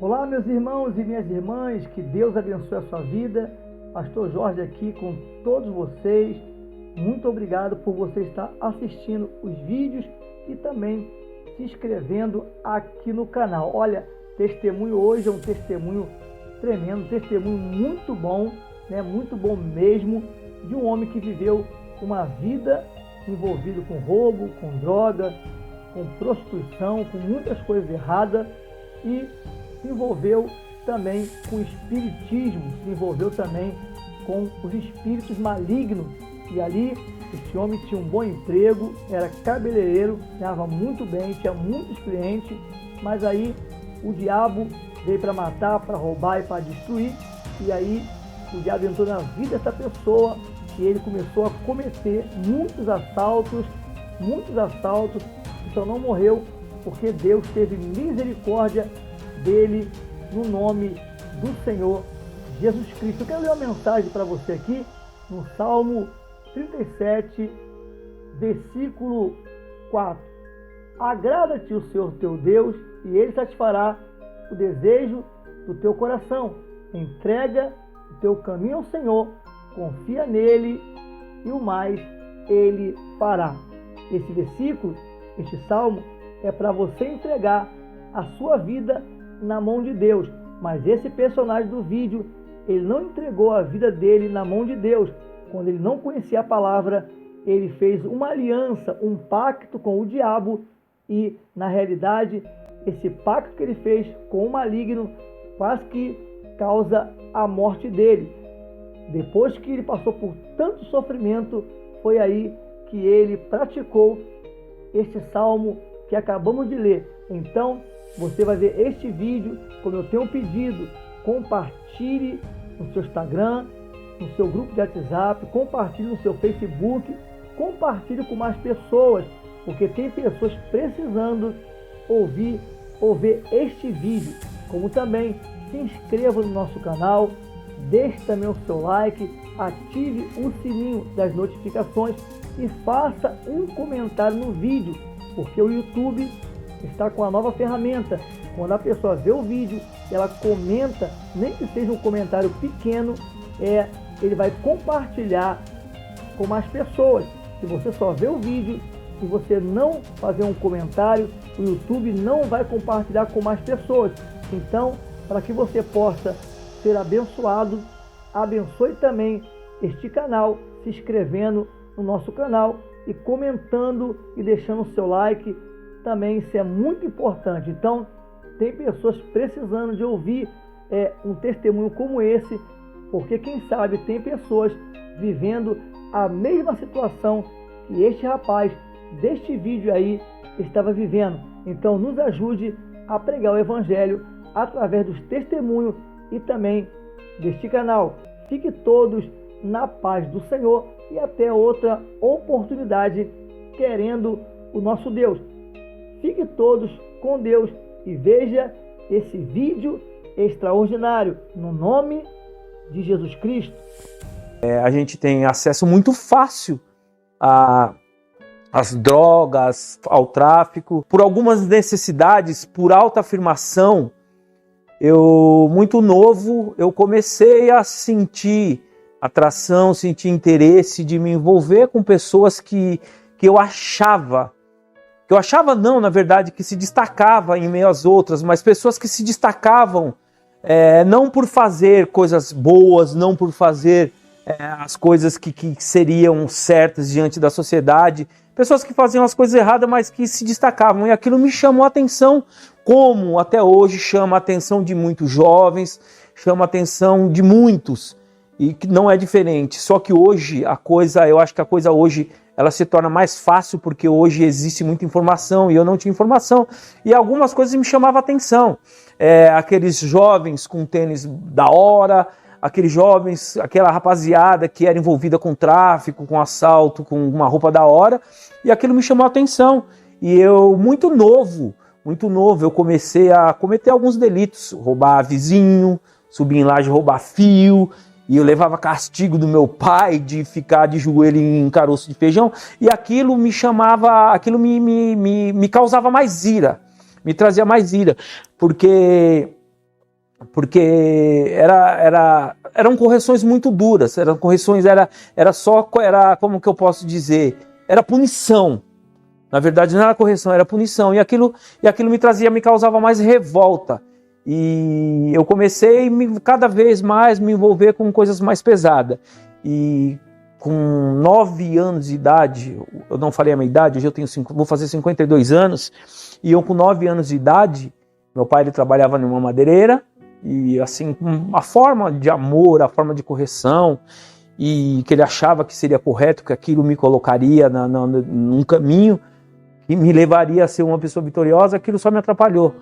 Olá, meus irmãos e minhas irmãs, que Deus abençoe a sua vida. Pastor Jorge aqui com todos vocês. Muito obrigado por você estar assistindo os vídeos e também se inscrevendo aqui no canal. Olha, testemunho hoje é um testemunho tremendo, um testemunho muito bom, né? Muito bom mesmo, de um homem que viveu uma vida envolvido com roubo, com droga, com prostituição, com muitas coisas erradas e se envolveu também com o espiritismo, se envolveu também com os espíritos malignos. E ali, esse homem tinha um bom emprego, era cabeleireiro, ganhava muito bem, tinha muitos clientes, mas aí o diabo veio para matar, para roubar e para destruir. E aí o diabo entrou na vida dessa pessoa e ele começou a cometer muitos assaltos, e só não morreu porque Deus teve misericórdia dele no nome do Senhor Jesus Cristo. Eu quero ler uma mensagem para você aqui no Salmo 37, versículo 4. Agrada-te o Senhor teu Deus e Ele satisfará o desejo do teu coração. Entrega o teu caminho ao Senhor, confia nele e o mais Ele fará. Esse versículo, este salmo, é para você entregar a sua vida na mão de Deus. Mas esse personagem do vídeo, ele não entregou a vida dele na mão de Deus. Quando ele não conhecia a palavra, ele fez uma aliança, um pacto com o diabo e, na realidade, esse pacto que ele fez com o maligno quase que causa a morte dele. Depois que ele passou por tanto sofrimento, foi aí que ele praticou este salmo que acabamos de ler. Então, você vai ver este vídeo, como eu tenho pedido, compartilhe no seu Instagram, no seu grupo de WhatsApp, compartilhe no seu Facebook, compartilhe com mais pessoas, porque tem pessoas precisando ouvir ou ver este vídeo. Como também se inscreva no nosso canal, deixe também o seu like, ative o sininho das notificações e faça um comentário no vídeo, porque o YouTube está com a nova ferramenta. Quando a pessoa vê o vídeo, ela comenta, nem que seja um comentário pequeno, ele vai compartilhar com mais pessoas. Se você só vê o vídeo e você não fazer um comentário, o YouTube não vai compartilhar com mais pessoas. Então, para que você possa ser abençoado, abençoe também este canal, se inscrevendo no nosso canal e comentando e deixando o seu like. Também isso é muito importante. Então, tem pessoas precisando de ouvir um testemunho como esse, porque quem sabe tem pessoas vivendo a mesma situação que este rapaz deste vídeo aí estava vivendo. Então, nos ajude a pregar o Evangelho através dos testemunhos e também deste canal. Fique todos na paz do Senhor e até outra oportunidade, querendo o nosso Deus. Fique todos com Deus e veja esse vídeo extraordinário no nome de Jesus Cristo. A gente tem acesso muito fácil às drogas, ao tráfico. Por algumas necessidades, por autoafirmação, muito novo, eu comecei a sentir atração, sentir interesse de me envolver com pessoas que eu achava não, na verdade, que se destacava em meio às outras, mas pessoas que se destacavam não por fazer coisas boas, não por fazer as coisas que seriam certas diante da sociedade, pessoas que faziam as coisas erradas, mas que se destacavam, e aquilo me chamou a atenção, como até hoje chama a atenção de muitos jovens, chama a atenção de muitos, e que não é diferente, só que hoje eu acho que a coisa hoje ela se torna mais fácil, porque hoje existe muita informação e eu não tinha informação. E algumas coisas me chamavam a atenção. Aqueles jovens com tênis da hora, aqueles jovens, aquela rapaziada que era envolvida com tráfico, com assalto, com uma roupa da hora. E aquilo me chamou a atenção. E eu, muito novo, eu comecei a cometer alguns delitos. Roubar vizinho, subir em laje, roubar fio. E eu levava castigo do meu pai de ficar de joelho em caroço de feijão. E aquilo me chamava, aquilo me causava mais ira. Me trazia mais ira. Porque porque eram correções muito duras, como que eu posso dizer, era punição. Na verdade não era correção, era punição, e aquilo me causava mais revolta, e eu comecei cada vez mais me envolver com coisas mais pesadas, e com 9 anos de idade, eu não falei a minha idade, hoje vou fazer 52 anos, e eu com 9 anos de idade, meu pai ele trabalhava numa madeireira, e assim, a forma de amor, a forma de correção, e que ele achava que seria correto, que aquilo me colocaria num caminho que me levaria a ser uma pessoa vitoriosa, aquilo só me atrapalhou.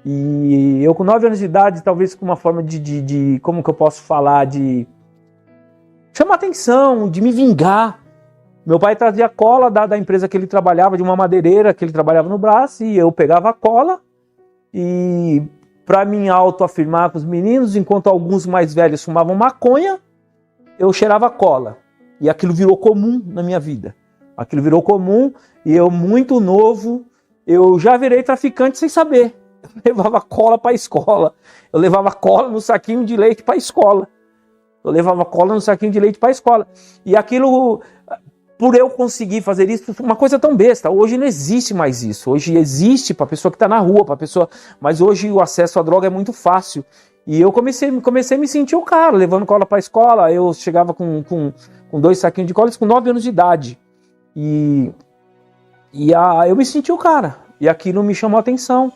E eu com 9 anos de idade, talvez com uma forma de como que eu posso falar, de chamar atenção, de me vingar. Meu pai trazia cola da empresa que ele trabalhava, de uma madeireira que ele trabalhava no braço, e eu pegava a cola, e para me autoafirmar com os meninos, enquanto alguns mais velhos fumavam maconha, eu cheirava cola. E aquilo virou comum na minha vida. Aquilo virou comum, e eu, muito novo, eu já virei traficante sem saber. Eu levava cola para a escola. Eu levava cola no saquinho de leite para a escola. E aquilo, por eu conseguir fazer isso, uma coisa tão besta. Hoje não existe mais isso. Hoje existe para a pessoa que está na rua, mas hoje o acesso à droga é muito fácil. E eu comecei a me sentir o cara, levando cola para a escola. Eu chegava com 2 saquinhos de cola com 9 anos de idade. Eu me senti o cara. E aquilo me chamou a atenção.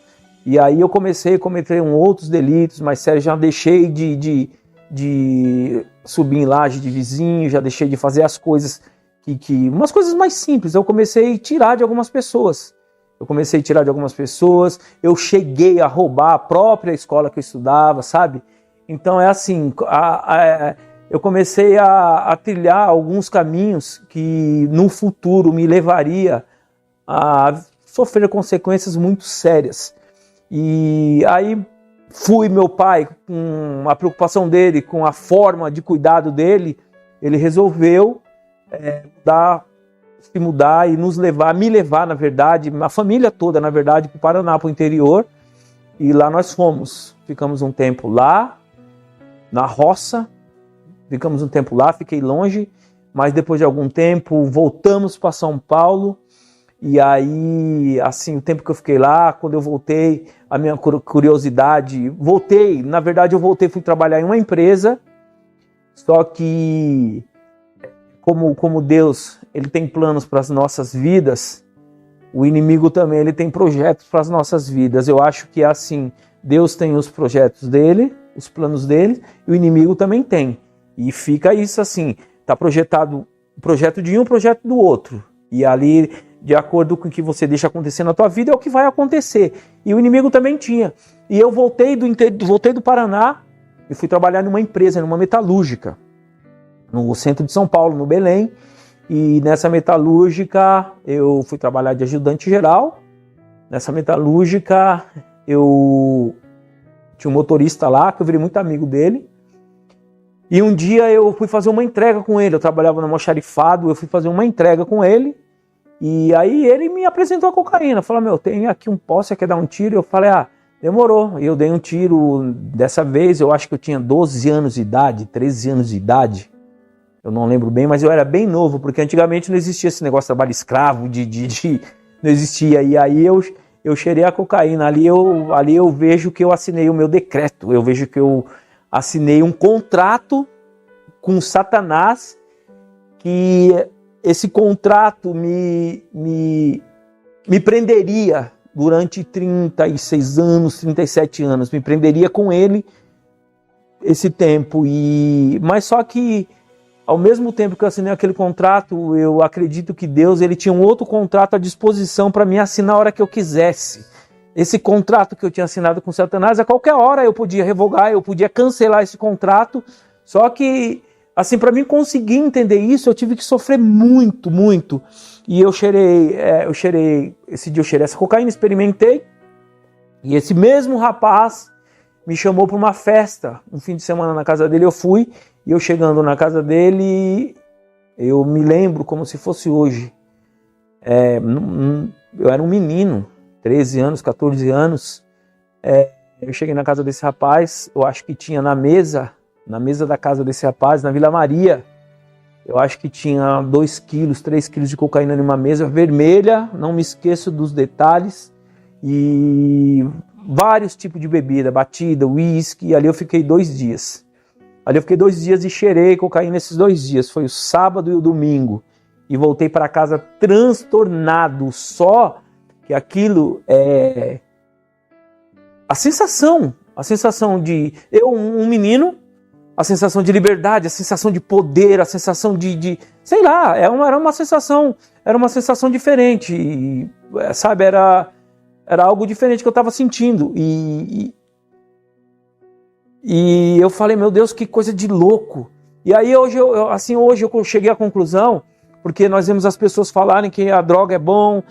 E aí eu comecei a cometer outros delitos mais sérios. Já deixei de subir em laje de vizinho, já deixei de fazer as coisas umas coisas mais simples. Eu comecei a tirar de algumas pessoas. Eu cheguei a roubar a própria escola que eu estudava, sabe? Então é assim, eu comecei a trilhar alguns caminhos que no futuro me levaria a sofrer consequências muito sérias. E aí meu pai, com a preocupação dele, com a forma de cuidado dele, ele resolveu se mudar e me levar, na verdade, a família toda, na verdade, para o Paraná, para o interior. E lá nós fomos. Ficamos um tempo lá, na roça. Fiquei longe. Mas depois de algum tempo, voltamos para São Paulo. E aí, assim, o tempo que eu fiquei lá, quando eu voltei, a minha curiosidade... fui trabalhar em uma empresa. Só que... Como Deus ele tem planos para as nossas vidas, o inimigo também ele tem projetos para as nossas vidas. Eu acho que é assim, Deus tem os projetos dele, os planos dele, e o inimigo também tem. E fica isso assim, está projetado o projeto de um, o projeto do outro. E ali, de acordo com o que você deixa acontecer na tua vida, é o que vai acontecer. E o inimigo também tinha. E eu voltei do Paraná e fui trabalhar numa empresa, numa metalúrgica, no centro de São Paulo, no Belém, e nessa metalúrgica eu fui trabalhar de ajudante geral. Nessa metalúrgica eu tinha um motorista lá, que eu virei muito amigo dele, e um dia eu fui fazer uma entrega com ele. Eu trabalhava no almoxarifado, eu fui fazer uma entrega com ele, e aí ele me apresentou a cocaína, falou, tem aqui um pó, você quer dar um tiro? Eu falei, demorou. Eu dei um tiro, dessa vez eu acho que eu tinha 12 anos de idade, 13 anos de idade, eu não lembro bem, mas eu era bem novo, porque antigamente não existia esse negócio de trabalho escravo, não existia. E aí eu cheirei a cocaína. Ali eu vejo que eu assinei o meu decreto, eu vejo que eu assinei um contrato com Satanás, que esse contrato me prenderia durante 36 anos, 37 anos, me prenderia com ele esse tempo. Mas só que ao mesmo tempo que eu assinei aquele contrato, eu acredito que Deus ele tinha um outro contrato à disposição para mim assinar a hora que eu quisesse. Esse contrato que eu tinha assinado com Satanás, a qualquer hora eu podia revogar, eu podia cancelar esse contrato. Só que, assim, para mim conseguir entender isso, eu tive que sofrer muito, muito. E esse dia eu cheirei essa cocaína, experimentei. E esse mesmo rapaz me chamou para uma festa, um fim de semana na casa dele, eu fui. E eu chegando na casa dele, eu me lembro como se fosse hoje. Eu era um menino, 13 anos, 14 anos. Eu cheguei na casa desse rapaz, eu acho que tinha na mesa da casa desse rapaz, na Vila Maria, eu acho que tinha 2 quilos, 3 quilos de cocaína numa mesa vermelha, não me esqueço dos detalhes, e vários tipos de bebida, batida, uísque, e ali eu fiquei 2 dias. Ali eu fiquei 2 dias e cheirei cocaína nesses 2 dias, foi o sábado e o domingo, e voltei para casa transtornado, só que aquilo é... A sensação de eu, um menino, a sensação de liberdade, a sensação de poder, a sensação de sei lá, era uma sensação diferente, e, sabe, era algo diferente que eu estava sentindo, e eu falei, meu Deus, que coisa de louco. E aí hoje eu cheguei à conclusão, porque nós vemos as pessoas falarem que a droga é bom,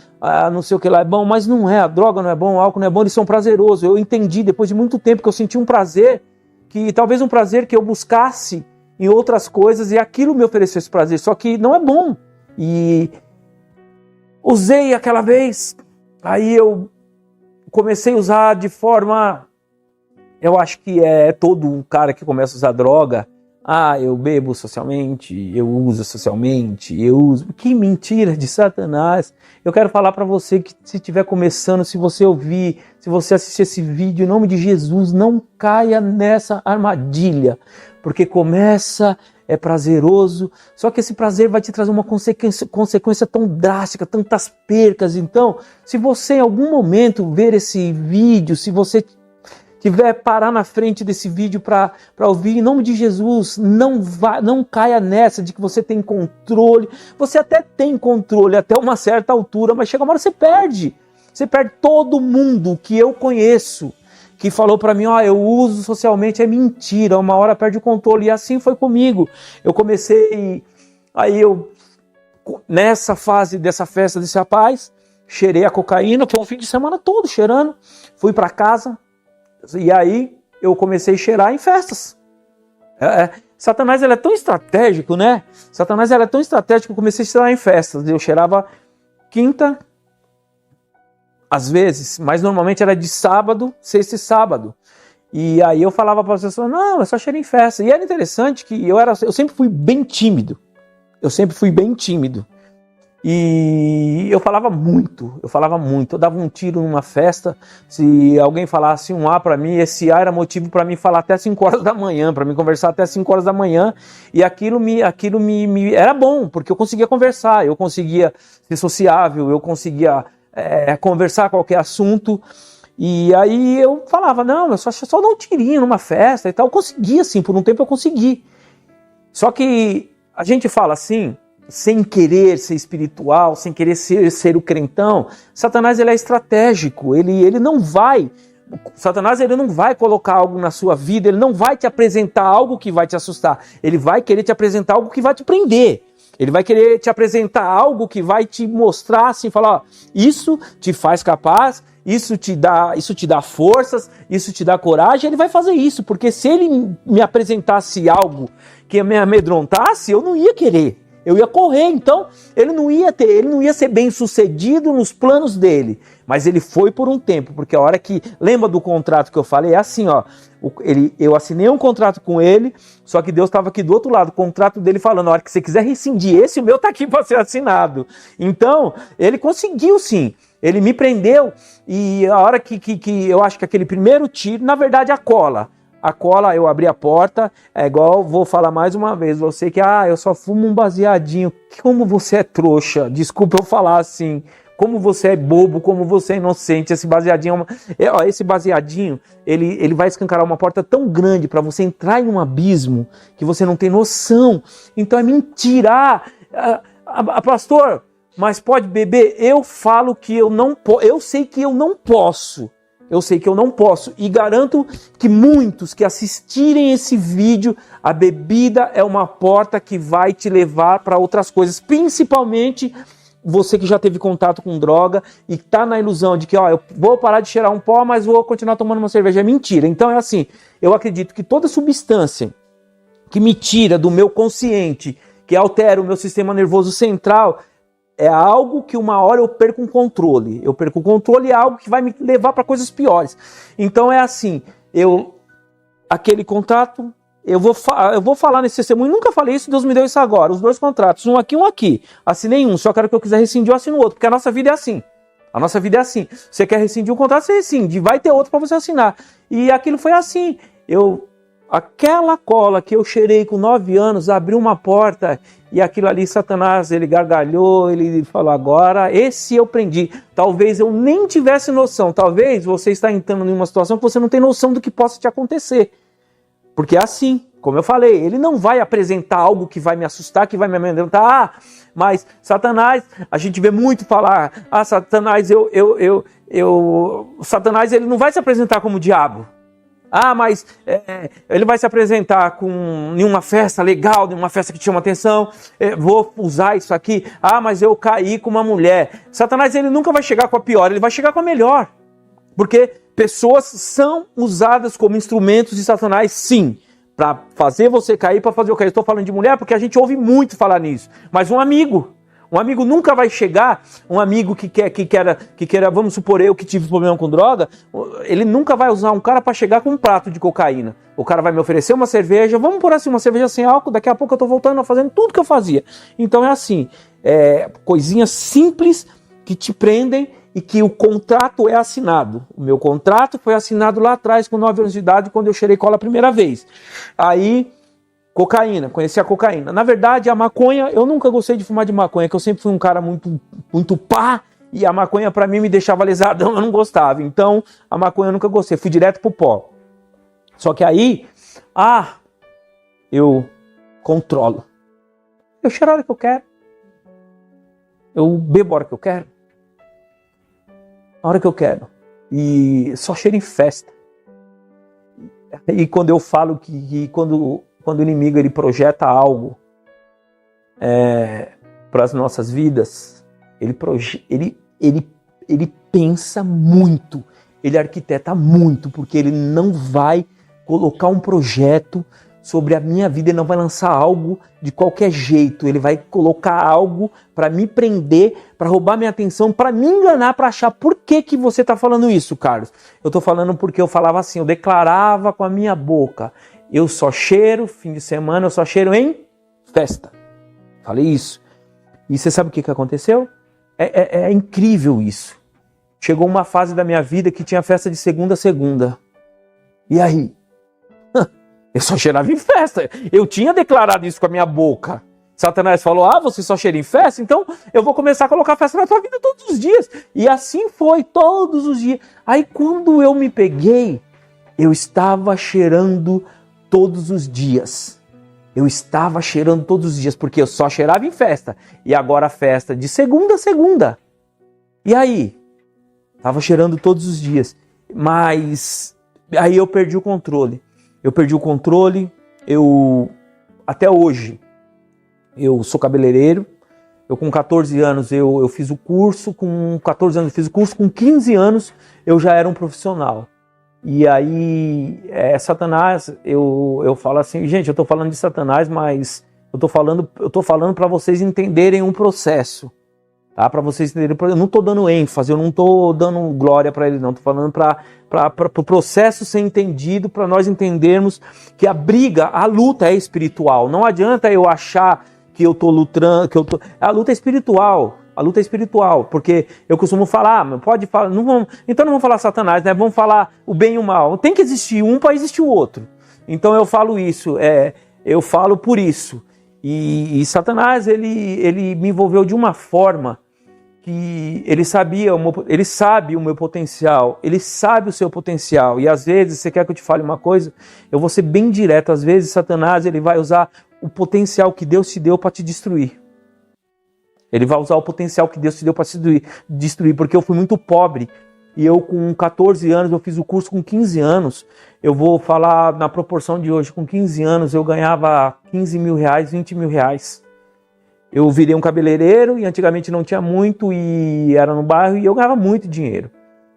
não sei o que lá é bom, mas não é, a droga não é bom, o álcool não é bom, eles são prazerosos. Eu entendi depois de muito tempo que eu senti um prazer, que talvez um prazer que eu buscasse em outras coisas e aquilo me oferecesse prazer, só que não é bom. E usei aquela vez, aí eu comecei a usar de forma, eu acho que é todo um cara que começa a usar droga, eu bebo socialmente, eu uso socialmente, eu uso... Que mentira de Satanás! Eu quero falar para você que se estiver começando, se você ouvir, se você assistir esse vídeo, em nome de Jesus, não caia nessa armadilha, porque começa, é prazeroso, só que esse prazer vai te trazer uma consequência tão drástica, tantas percas. Então, se você em algum momento ver esse vídeo, se você tiver parar na frente desse vídeo para ouvir, em nome de Jesus, não caia nessa de que você tem controle. Você até tem controle até uma certa altura, mas chega uma hora você perde. Você perde. Todo mundo que eu conheço que falou para mim, eu uso socialmente, é mentira, uma hora perde o controle. E assim foi comigo. Eu comecei, nessa fase dessa festa desse rapaz, cheirei a cocaína, foi o fim de semana todo cheirando, fui para casa. E aí eu comecei a cheirar em festas. Satanás ele é tão estratégico, né? Satanás ele é tão estratégico que eu comecei a cheirar em festas. Eu cheirava quinta, às vezes, mas normalmente era de sábado, sexta e sábado. E aí eu falava para as pessoas, não, é só cheirar em festa. E era interessante que eu sempre fui bem tímido. E eu falava muito, eu dava um tiro numa festa, se alguém falasse um A para mim, esse A era motivo para mim falar até 5 horas da manhã, para mim conversar até 5 horas da manhã, e aquilo me era bom, porque eu conseguia conversar, eu conseguia ser sociável, eu conseguia conversar qualquer assunto, e aí eu falava, não, eu só dar um tirinho numa festa e tal, eu conseguia assim, por um tempo eu consegui, só que a gente fala assim, sem querer ser espiritual, sem querer ser o crentão. Satanás ele é estratégico, Satanás ele não vai colocar algo na sua vida, ele não vai te apresentar algo que vai te assustar, ele vai querer te apresentar algo que vai te prender, ele vai querer te apresentar algo que vai te mostrar assim, falar, isso te faz capaz, isso te dá forças, isso te dá coragem. Ele vai fazer isso, porque se ele me apresentasse algo que me amedrontasse, eu não ia querer. Eu ia correr, então ele não ia ser bem sucedido nos planos dele, mas ele foi por um tempo, porque a hora que, lembra do contrato que eu falei, é assim, eu assinei um contrato com ele, só que Deus estava aqui do outro lado, o contrato dele falando, a hora que você quiser rescindir esse, o meu está aqui para ser assinado. Então, ele conseguiu sim, ele me prendeu, e a hora que eu acho que aquele primeiro tiro, na verdade a cola, eu abri a porta, é igual, vou falar mais uma vez, você que, eu só fumo um baseadinho, como você é trouxa, desculpa eu falar assim, como você é bobo, como você é inocente, esse baseadinho, esse baseadinho, ele vai escancarar uma porta tão grande para você entrar em um abismo, que você não tem noção, então é mentira, pastor, mas pode beber? Eu falo que eu não posso, eu sei que eu não posso, e garanto que muitos que assistirem esse vídeo, a bebida é uma porta que vai te levar para outras coisas, principalmente você que já teve contato com droga e está na ilusão de que eu vou parar de cheirar um pó, mas vou continuar tomando uma cerveja. É mentira. Então é assim, eu acredito que toda substância que me tira do meu consciente, que altera o meu sistema nervoso central, é algo que uma hora eu perco um controle. Eu perco o controle, é algo que vai me levar para coisas piores. Então é assim, aquele contrato, eu vou falar nesse testemunho, nunca falei isso, Deus me deu isso agora, os 2 contratos, um aqui. Assinei um, só quero que eu quiser rescindir, eu assino o outro, porque a nossa vida é assim. A nossa vida é assim. Você quer rescindir um contrato, você rescinde, vai ter outro para você assinar. E aquilo foi assim. Aquela cola que eu cheirei com 9 anos, abriu uma porta e aquilo ali, Satanás, ele gargalhou, ele falou, agora esse eu prendi. Talvez eu nem tivesse noção, talvez você está entrando em uma situação que você não tem noção do que possa te acontecer. Porque é assim, como eu falei, ele não vai apresentar algo que vai me assustar, que vai me amedrontar. Mas Satanás, a gente vê muito falar, Satanás, Satanás, ele não vai se apresentar como diabo. Mas ele vai se apresentar em uma festa legal, em uma festa que te chama atenção, vou usar isso aqui. Mas eu caí com uma mulher. Satanás, ele nunca vai chegar com a pior, ele vai chegar com a melhor. Porque pessoas são usadas como instrumentos de Satanás, sim, para fazer você cair, para fazer eu cair. Estou falando de mulher porque a gente ouve muito falar nisso. Mas um amigo nunca vai chegar, um amigo que queira, vamos supor, eu que tive problema com droga, ele nunca vai usar um cara para chegar com um prato de cocaína. O cara vai me oferecer uma cerveja, vamos por assim, uma cerveja sem álcool, daqui a pouco eu estou voltando a fazendo tudo que eu fazia. Então é assim, coisinhas simples que te prendem e que o contrato é assinado. O meu contrato foi assinado lá atrás, com 9 anos de idade, quando eu cheirei cola a primeira vez. Aí, cocaína, conheci a cocaína. Na verdade, a maconha, eu nunca gostei de fumar de maconha, que eu sempre fui um cara muito, muito pá, e a maconha pra mim me deixava lesadão, eu não gostava. Então, a maconha eu nunca gostei, fui direto pro pó. Só que aí, eu controlo. Eu cheiro a hora que eu quero. Eu bebo a hora que eu quero. A hora que eu quero. E só cheiro em festa. E quando eu falo que quando o inimigo ele projeta algo para as nossas vidas, ele pensa muito, ele arquiteta muito, porque ele não vai colocar um projeto sobre a minha vida, ele não vai lançar algo de qualquer jeito, ele vai colocar algo para me prender, para roubar minha atenção, para me enganar, para achar por que você está falando isso, Carlos? Eu estou falando porque eu falava assim, eu declarava com a minha boca, eu só cheiro, fim de semana, eu só cheiro em festa. Falei isso. E você sabe o que aconteceu? É incrível isso. Chegou uma fase da minha vida que tinha festa de segunda a segunda. E aí? Eu só cheirava em festa. Eu tinha declarado isso com a minha boca. Satanás falou, você só cheira em festa? Então eu vou começar a colocar festa na tua vida todos os dias. E assim foi, todos os dias. Aí quando eu me peguei, eu estava cheirando todos os dias. Eu estava cheirando todos os dias, porque eu só cheirava em festa. E agora a festa de segunda a segunda. E aí? Estava cheirando todos os dias. Mas aí eu perdi o controle. Até hoje, eu sou cabeleireiro. Eu com 14 anos eu fiz o curso, com 14 anos eu fiz o curso, com 15 anos eu já era um profissional. E aí, Satanás, eu falo assim, gente, eu estou falando de Satanás, mas eu tô falando para vocês entenderem um processo, tá? Para vocês entenderem, eu não estou dando ênfase, eu não estou dando glória para ele, não, estou falando para o processo ser entendido, para nós entendermos que a luta é espiritual. Não adianta eu achar que eu estou lutando, a luta é espiritual. A luta é espiritual, porque eu costumo falar, pode falar, então não vamos falar Satanás, né? Vamos falar o bem e o mal. Tem que existir um para existir o outro. Então eu falo isso, eu falo por isso. E Satanás, ele me envolveu de uma forma que ele sabe o meu potencial, ele sabe o seu potencial. E às vezes, você quer que eu te fale uma coisa? Eu vou ser bem direto. Às vezes, Satanás, ele vai usar o potencial que Deus te deu para te destruir. Ele vai usar o potencial que Deus te deu para se destruir, porque eu fui muito pobre. E eu com 14 anos, eu fiz o curso com 15 anos. Eu vou falar na proporção de hoje. Com 15 anos, eu ganhava 15 mil reais, 20 mil reais. Eu virei um cabeleireiro e antigamente não tinha muito e era no bairro e eu ganhava muito dinheiro.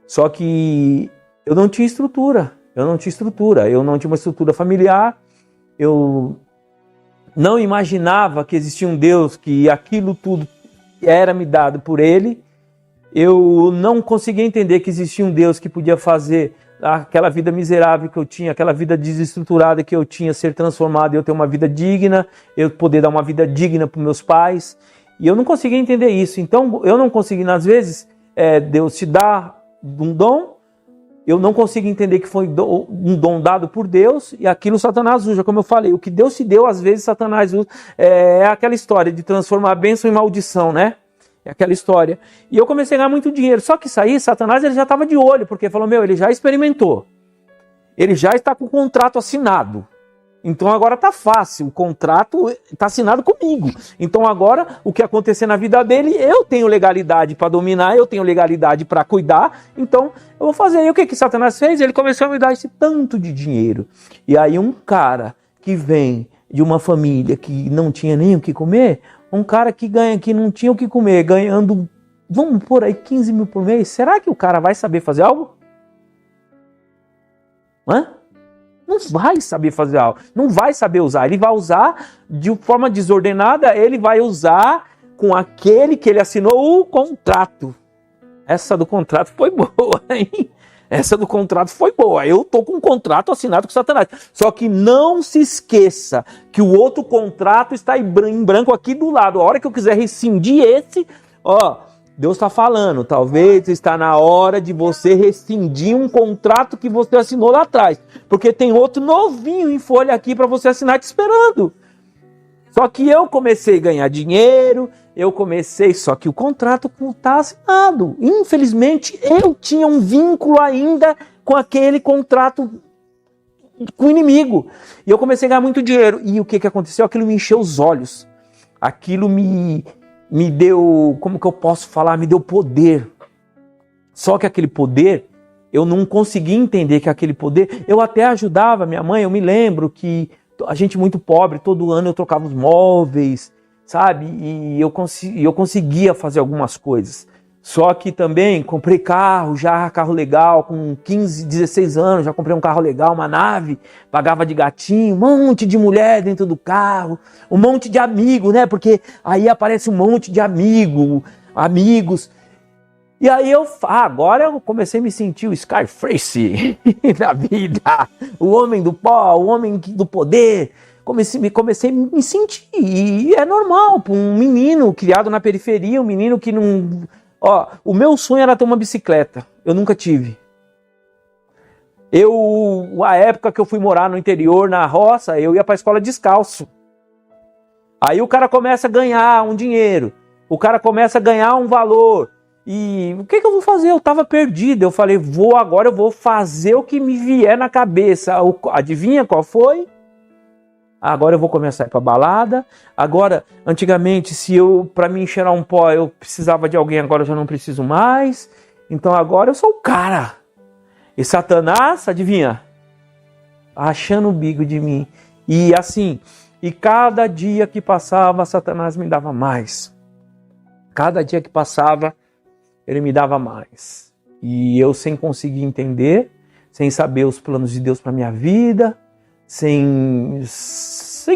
Só que eu não tinha estrutura. Eu não tinha uma estrutura familiar. Eu não imaginava que existia um Deus, que aquilo tudo era me dado por ele, eu não conseguia entender que existia um Deus que podia fazer aquela vida miserável que eu tinha, aquela vida desestruturada que eu tinha, ser transformado e eu ter uma vida digna, eu poder dar uma vida digna para meus pais. E eu não conseguia entender isso. Então, eu não conseguia, às vezes, Deus te dá um dom, eu não consigo entender que foi um dom dado por Deus e aquilo Satanás usa, como eu falei. O que Deus te deu, às vezes, Satanás usa. É aquela história de transformar bênção em maldição, né? É aquela história. E eu comecei a ganhar muito dinheiro. Só que isso aí, Satanás, ele já estava de olho, porque falou, ele já experimentou. Ele já está com o contrato assinado. Então agora tá fácil, o contrato tá assinado comigo. Então agora, o que acontecer na vida dele, eu tenho legalidade para dominar, eu tenho legalidade para cuidar, então eu vou fazer. E o que Satanás fez? Ele começou a me dar esse tanto de dinheiro. E aí um cara que vem de uma família que não tinha nem o que comer, um cara que não tinha o que comer, ganhando, vamos por aí, 15 mil por mês, será que o cara vai saber fazer algo? Não vai saber fazer algo, não vai saber usar, ele vai usar de forma desordenada, ele vai usar com aquele que ele assinou o contrato. Essa do contrato foi boa, hein? Essa do contrato foi boa, eu tô com um contrato assinado com Satanás. Só que não se esqueça que o outro contrato está em branco aqui do lado. A hora que eu quiser rescindir esse, Deus está falando, talvez está na hora de você rescindir um contrato que você assinou lá atrás. Porque tem outro novinho em folha aqui para você assinar te esperando. Só que eu comecei a ganhar dinheiro, só que o contrato está assinado. Infelizmente, eu tinha um vínculo ainda com aquele contrato com o inimigo. E eu comecei a ganhar muito dinheiro. E o que aconteceu? Aquilo me encheu os olhos. Aquilo me deu, como que eu posso falar? Me deu poder. Só que aquele poder, eu não conseguia entender que aquele poder... Eu até ajudava minha mãe, eu me lembro que a gente muito pobre, todo ano eu trocava os móveis, sabe? E eu conseguia fazer algumas coisas. Só que também comprei carro legal, com 15, 16 anos, já comprei um carro legal, uma nave, pagava de gatinho, um monte de mulher dentro do carro, um monte de amigos, né? Porque aí aparece um monte de amigos. E aí agora eu comecei a me sentir o Scarface da vida, o homem do pó, o homem do poder. Comecei a me sentir, e é normal para um menino criado na periferia, um menino que não... o meu sonho era ter uma bicicleta, eu nunca tive. A época que eu fui morar no interior, na roça, eu ia para a escola descalço. Aí o cara começa a ganhar um dinheiro, o cara começa a ganhar um valor. E o que eu vou fazer? Eu estava perdido. Eu falei, agora eu vou fazer o que me vier na cabeça. Adivinha qual foi? Agora eu vou começar a ir para balada. Agora, antigamente, para mim cheirar um pó, eu precisava de alguém, agora eu já não preciso mais. Então agora eu sou o cara. E Satanás, adivinha? Achando o bico de mim. E assim, cada dia que passava, Satanás me dava mais. Cada dia que passava, ele me dava mais. E eu sem conseguir entender, sem saber os planos de Deus para minha vida, sem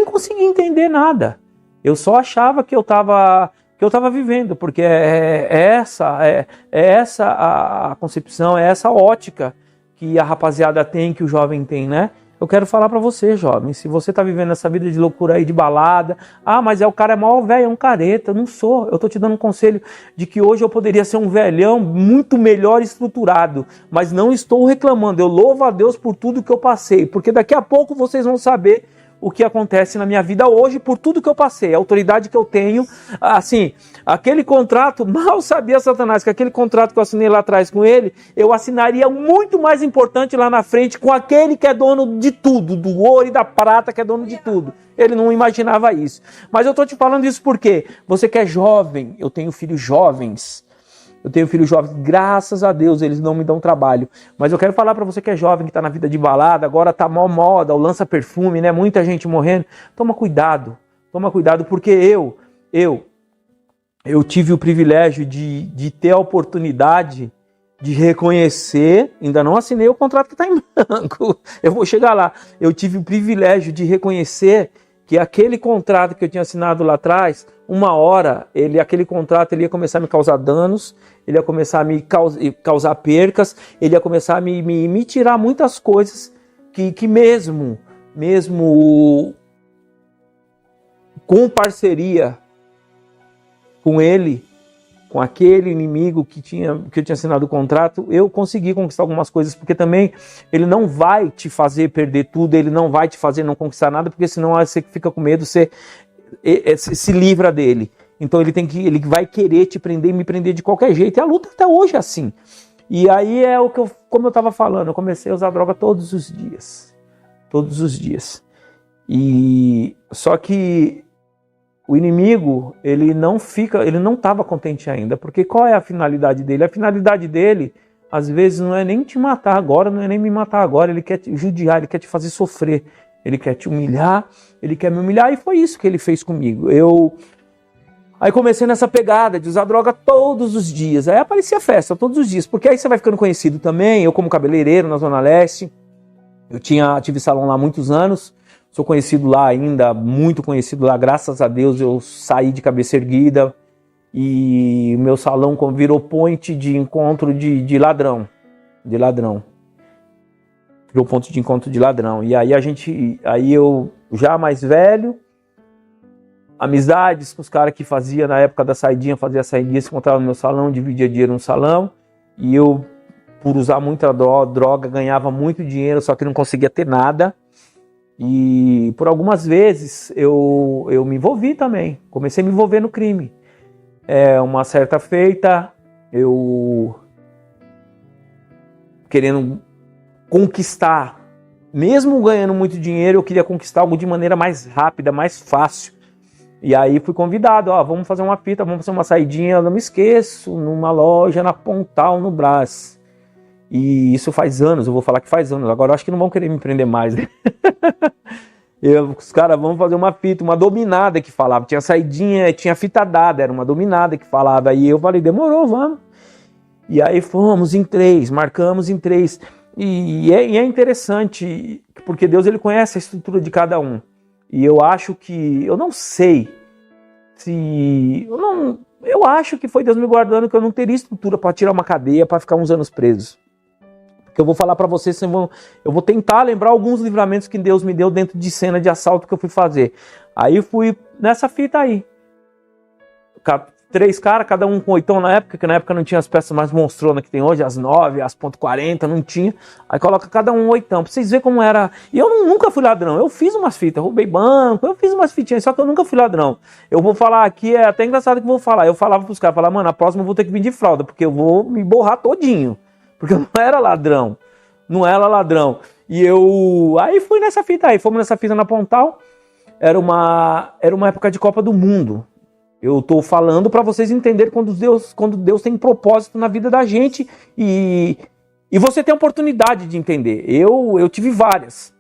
conseguir entender nada. Eu só achava que eu estava vivendo, porque é essa a concepção, é essa a ótica que a rapaziada tem, que o jovem tem, né? Eu quero falar para você, jovem, se você tá vivendo essa vida de loucura aí, de balada, mas o cara é mal velho, é um careta. Eu não sou, eu tô te dando um conselho de que hoje eu poderia ser um velhão muito melhor estruturado, mas não estou reclamando, eu louvo a Deus por tudo que eu passei, porque daqui a pouco vocês vão saber o que acontece na minha vida hoje por tudo que eu passei, a autoridade que eu tenho. Assim, aquele contrato, mal sabia Satanás que aquele contrato que eu assinei lá atrás com ele, eu assinaria muito mais importante lá na frente com aquele que é dono de tudo, do ouro e da prata, que é dono de tudo. Ele não imaginava isso. Mas eu estou te falando isso porque você que é jovem, eu tenho filhos jovens, graças a Deus, eles não me dão trabalho. Mas eu quero falar para você que é jovem, que está na vida de balada, agora tá mó moda, o lança-perfume, né? Muita gente morrendo. Toma cuidado, porque eu tive o privilégio de ter a oportunidade de reconhecer, ainda não assinei o contrato que está em branco, eu vou chegar lá. Eu tive o privilégio de reconhecer que aquele contrato que eu tinha assinado lá atrás, uma hora, aquele contrato ele ia começar a me causar danos, ele ia começar a me causar percas, ele ia começar a me tirar muitas coisas que mesmo com parceria com ele, com aquele inimigo que eu tinha assinado o contrato, eu consegui conquistar algumas coisas, porque também ele não vai te fazer perder tudo, ele não vai te fazer não conquistar nada, porque senão você fica com medo, você se livra dele. Então ele vai querer te prender e me prender de qualquer jeito, e a luta até hoje é assim. E aí é como eu estava falando, eu comecei a usar droga todos os dias. E só que o inimigo, ele não estava contente ainda, porque qual é a finalidade dele? A finalidade dele, às vezes, não é nem te matar agora, não é nem me matar agora, ele quer te judiar, ele quer te fazer sofrer, ele quer te humilhar, ele quer me humilhar, e foi isso que ele fez comigo. Aí comecei nessa pegada de usar droga todos os dias, aí aparecia festa todos os dias, porque aí você vai ficando conhecido também, eu como cabeleireiro na Zona Leste, eu tive salão lá há muitos anos, sou conhecido lá ainda, muito conhecido lá, graças a Deus eu saí de cabeça erguida e meu salão virou point de encontro de ladrão. Virou ponto de encontro de ladrão. E aí eu já mais velho, amizades com os caras que fazia na época da saidinha, se encontrava no meu salão, dividia dinheiro no salão, e eu, por usar muita droga, ganhava muito dinheiro, só que não conseguia ter nada. E por algumas vezes eu me envolvi também, comecei a me envolver no crime. Uma certa feita, eu querendo conquistar, mesmo ganhando muito dinheiro, eu queria conquistar algo de maneira mais rápida, mais fácil. E aí fui convidado, vamos fazer uma fita, vamos fazer uma saidinha, eu não me esqueço, numa loja na Pontal, no Brás. E isso faz anos, eu vou falar que faz anos. Agora eu acho que não vão querer me prender mais, né? Os caras vão fazer uma fita, uma dominada que falava. Tinha saidinha, tinha fita dada, era uma dominada que falava. Aí eu falei, demorou, vamos. E aí fomos em 3, marcamos em 3. E é interessante, porque Deus ele conhece a estrutura de cada um. E eu acho que, eu não sei se... Eu acho que foi Deus me guardando, que eu não teria estrutura para tirar uma cadeia, para ficar uns anos preso. Que eu vou falar para vocês, eu vou tentar lembrar alguns livramentos que Deus me deu dentro de cena de assalto que eu fui fazer. Aí eu fui nessa fita aí. 3 caras, cada um com 8 na época, que na época não tinha as peças mais monstronas que tem hoje, as 9, as .40, não tinha. Aí coloca cada um 8, pra vocês verem como era. E eu nunca fui ladrão, eu fiz umas fitas, roubei banco, eu fiz umas fitinhas, só que eu nunca fui ladrão. Eu vou falar aqui, é até engraçado que eu vou falar. Eu falava pros caras, mano, a próxima eu vou ter que vir de fralda, porque eu vou me borrar todinho. Porque eu não era ladrão. E aí fui nessa fita aí, fomos nessa fita na Pontal. Era uma época de Copa do Mundo. Eu tô falando para vocês entenderem quando Deus tem propósito na vida da gente e você tem a oportunidade de entender. Eu tive várias,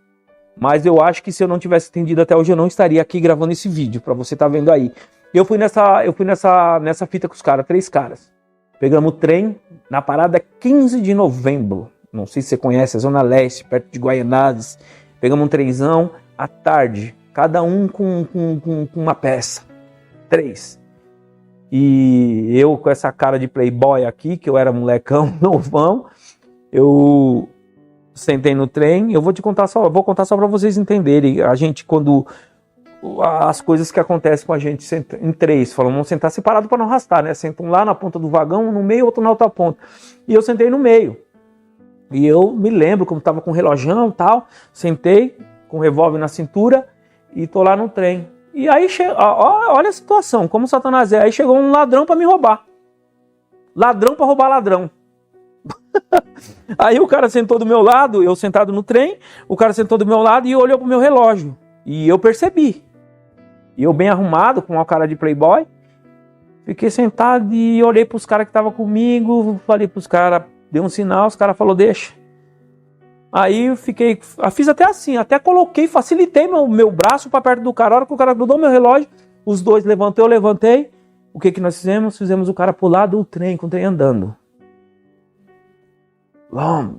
mas eu acho que se eu não tivesse entendido até hoje, eu não estaria aqui gravando esse vídeo para você tá vendo aí. Eu fui nessa fita com os caras, 3 caras. Pegamos o trem na parada 15 de novembro. Não sei se você conhece, a Zona Leste, perto de Guaianazes. Pegamos um trenzão à tarde, cada um com uma peça. 3. E eu com essa cara de playboy aqui, que eu era molecão, novão, eu sentei no trem. Vou contar só para vocês entenderem. A gente, quando as coisas que acontecem com a gente em 3, falam, vamos sentar separado para não arrastar, né? Sentam lá na ponta do vagão, no meio, outro na outra ponta. E eu sentei no meio. E eu me lembro como estava com um relojão e tal, sentei com o revólver na cintura e tô lá no trem. E aí, olha a situação, como Satanás é. Aí chegou um ladrão para me roubar. Ladrão para roubar ladrão. Aí o cara sentou do meu lado, eu sentado no trem, o cara sentou do meu lado e olhou pro meu relógio. E eu percebi. E eu bem arrumado, com uma cara de playboy, fiquei sentado e olhei pros caras que estavam comigo, falei pros caras, dei um sinal, os caras falaram, deixa. Aí eu fiz até assim, até facilitei meu braço para perto do cara. A hora que o cara mudou meu relógio, os dois levantou, eu levantei. O que nós fizemos? Fizemos o cara pular do trem, com o trem andando.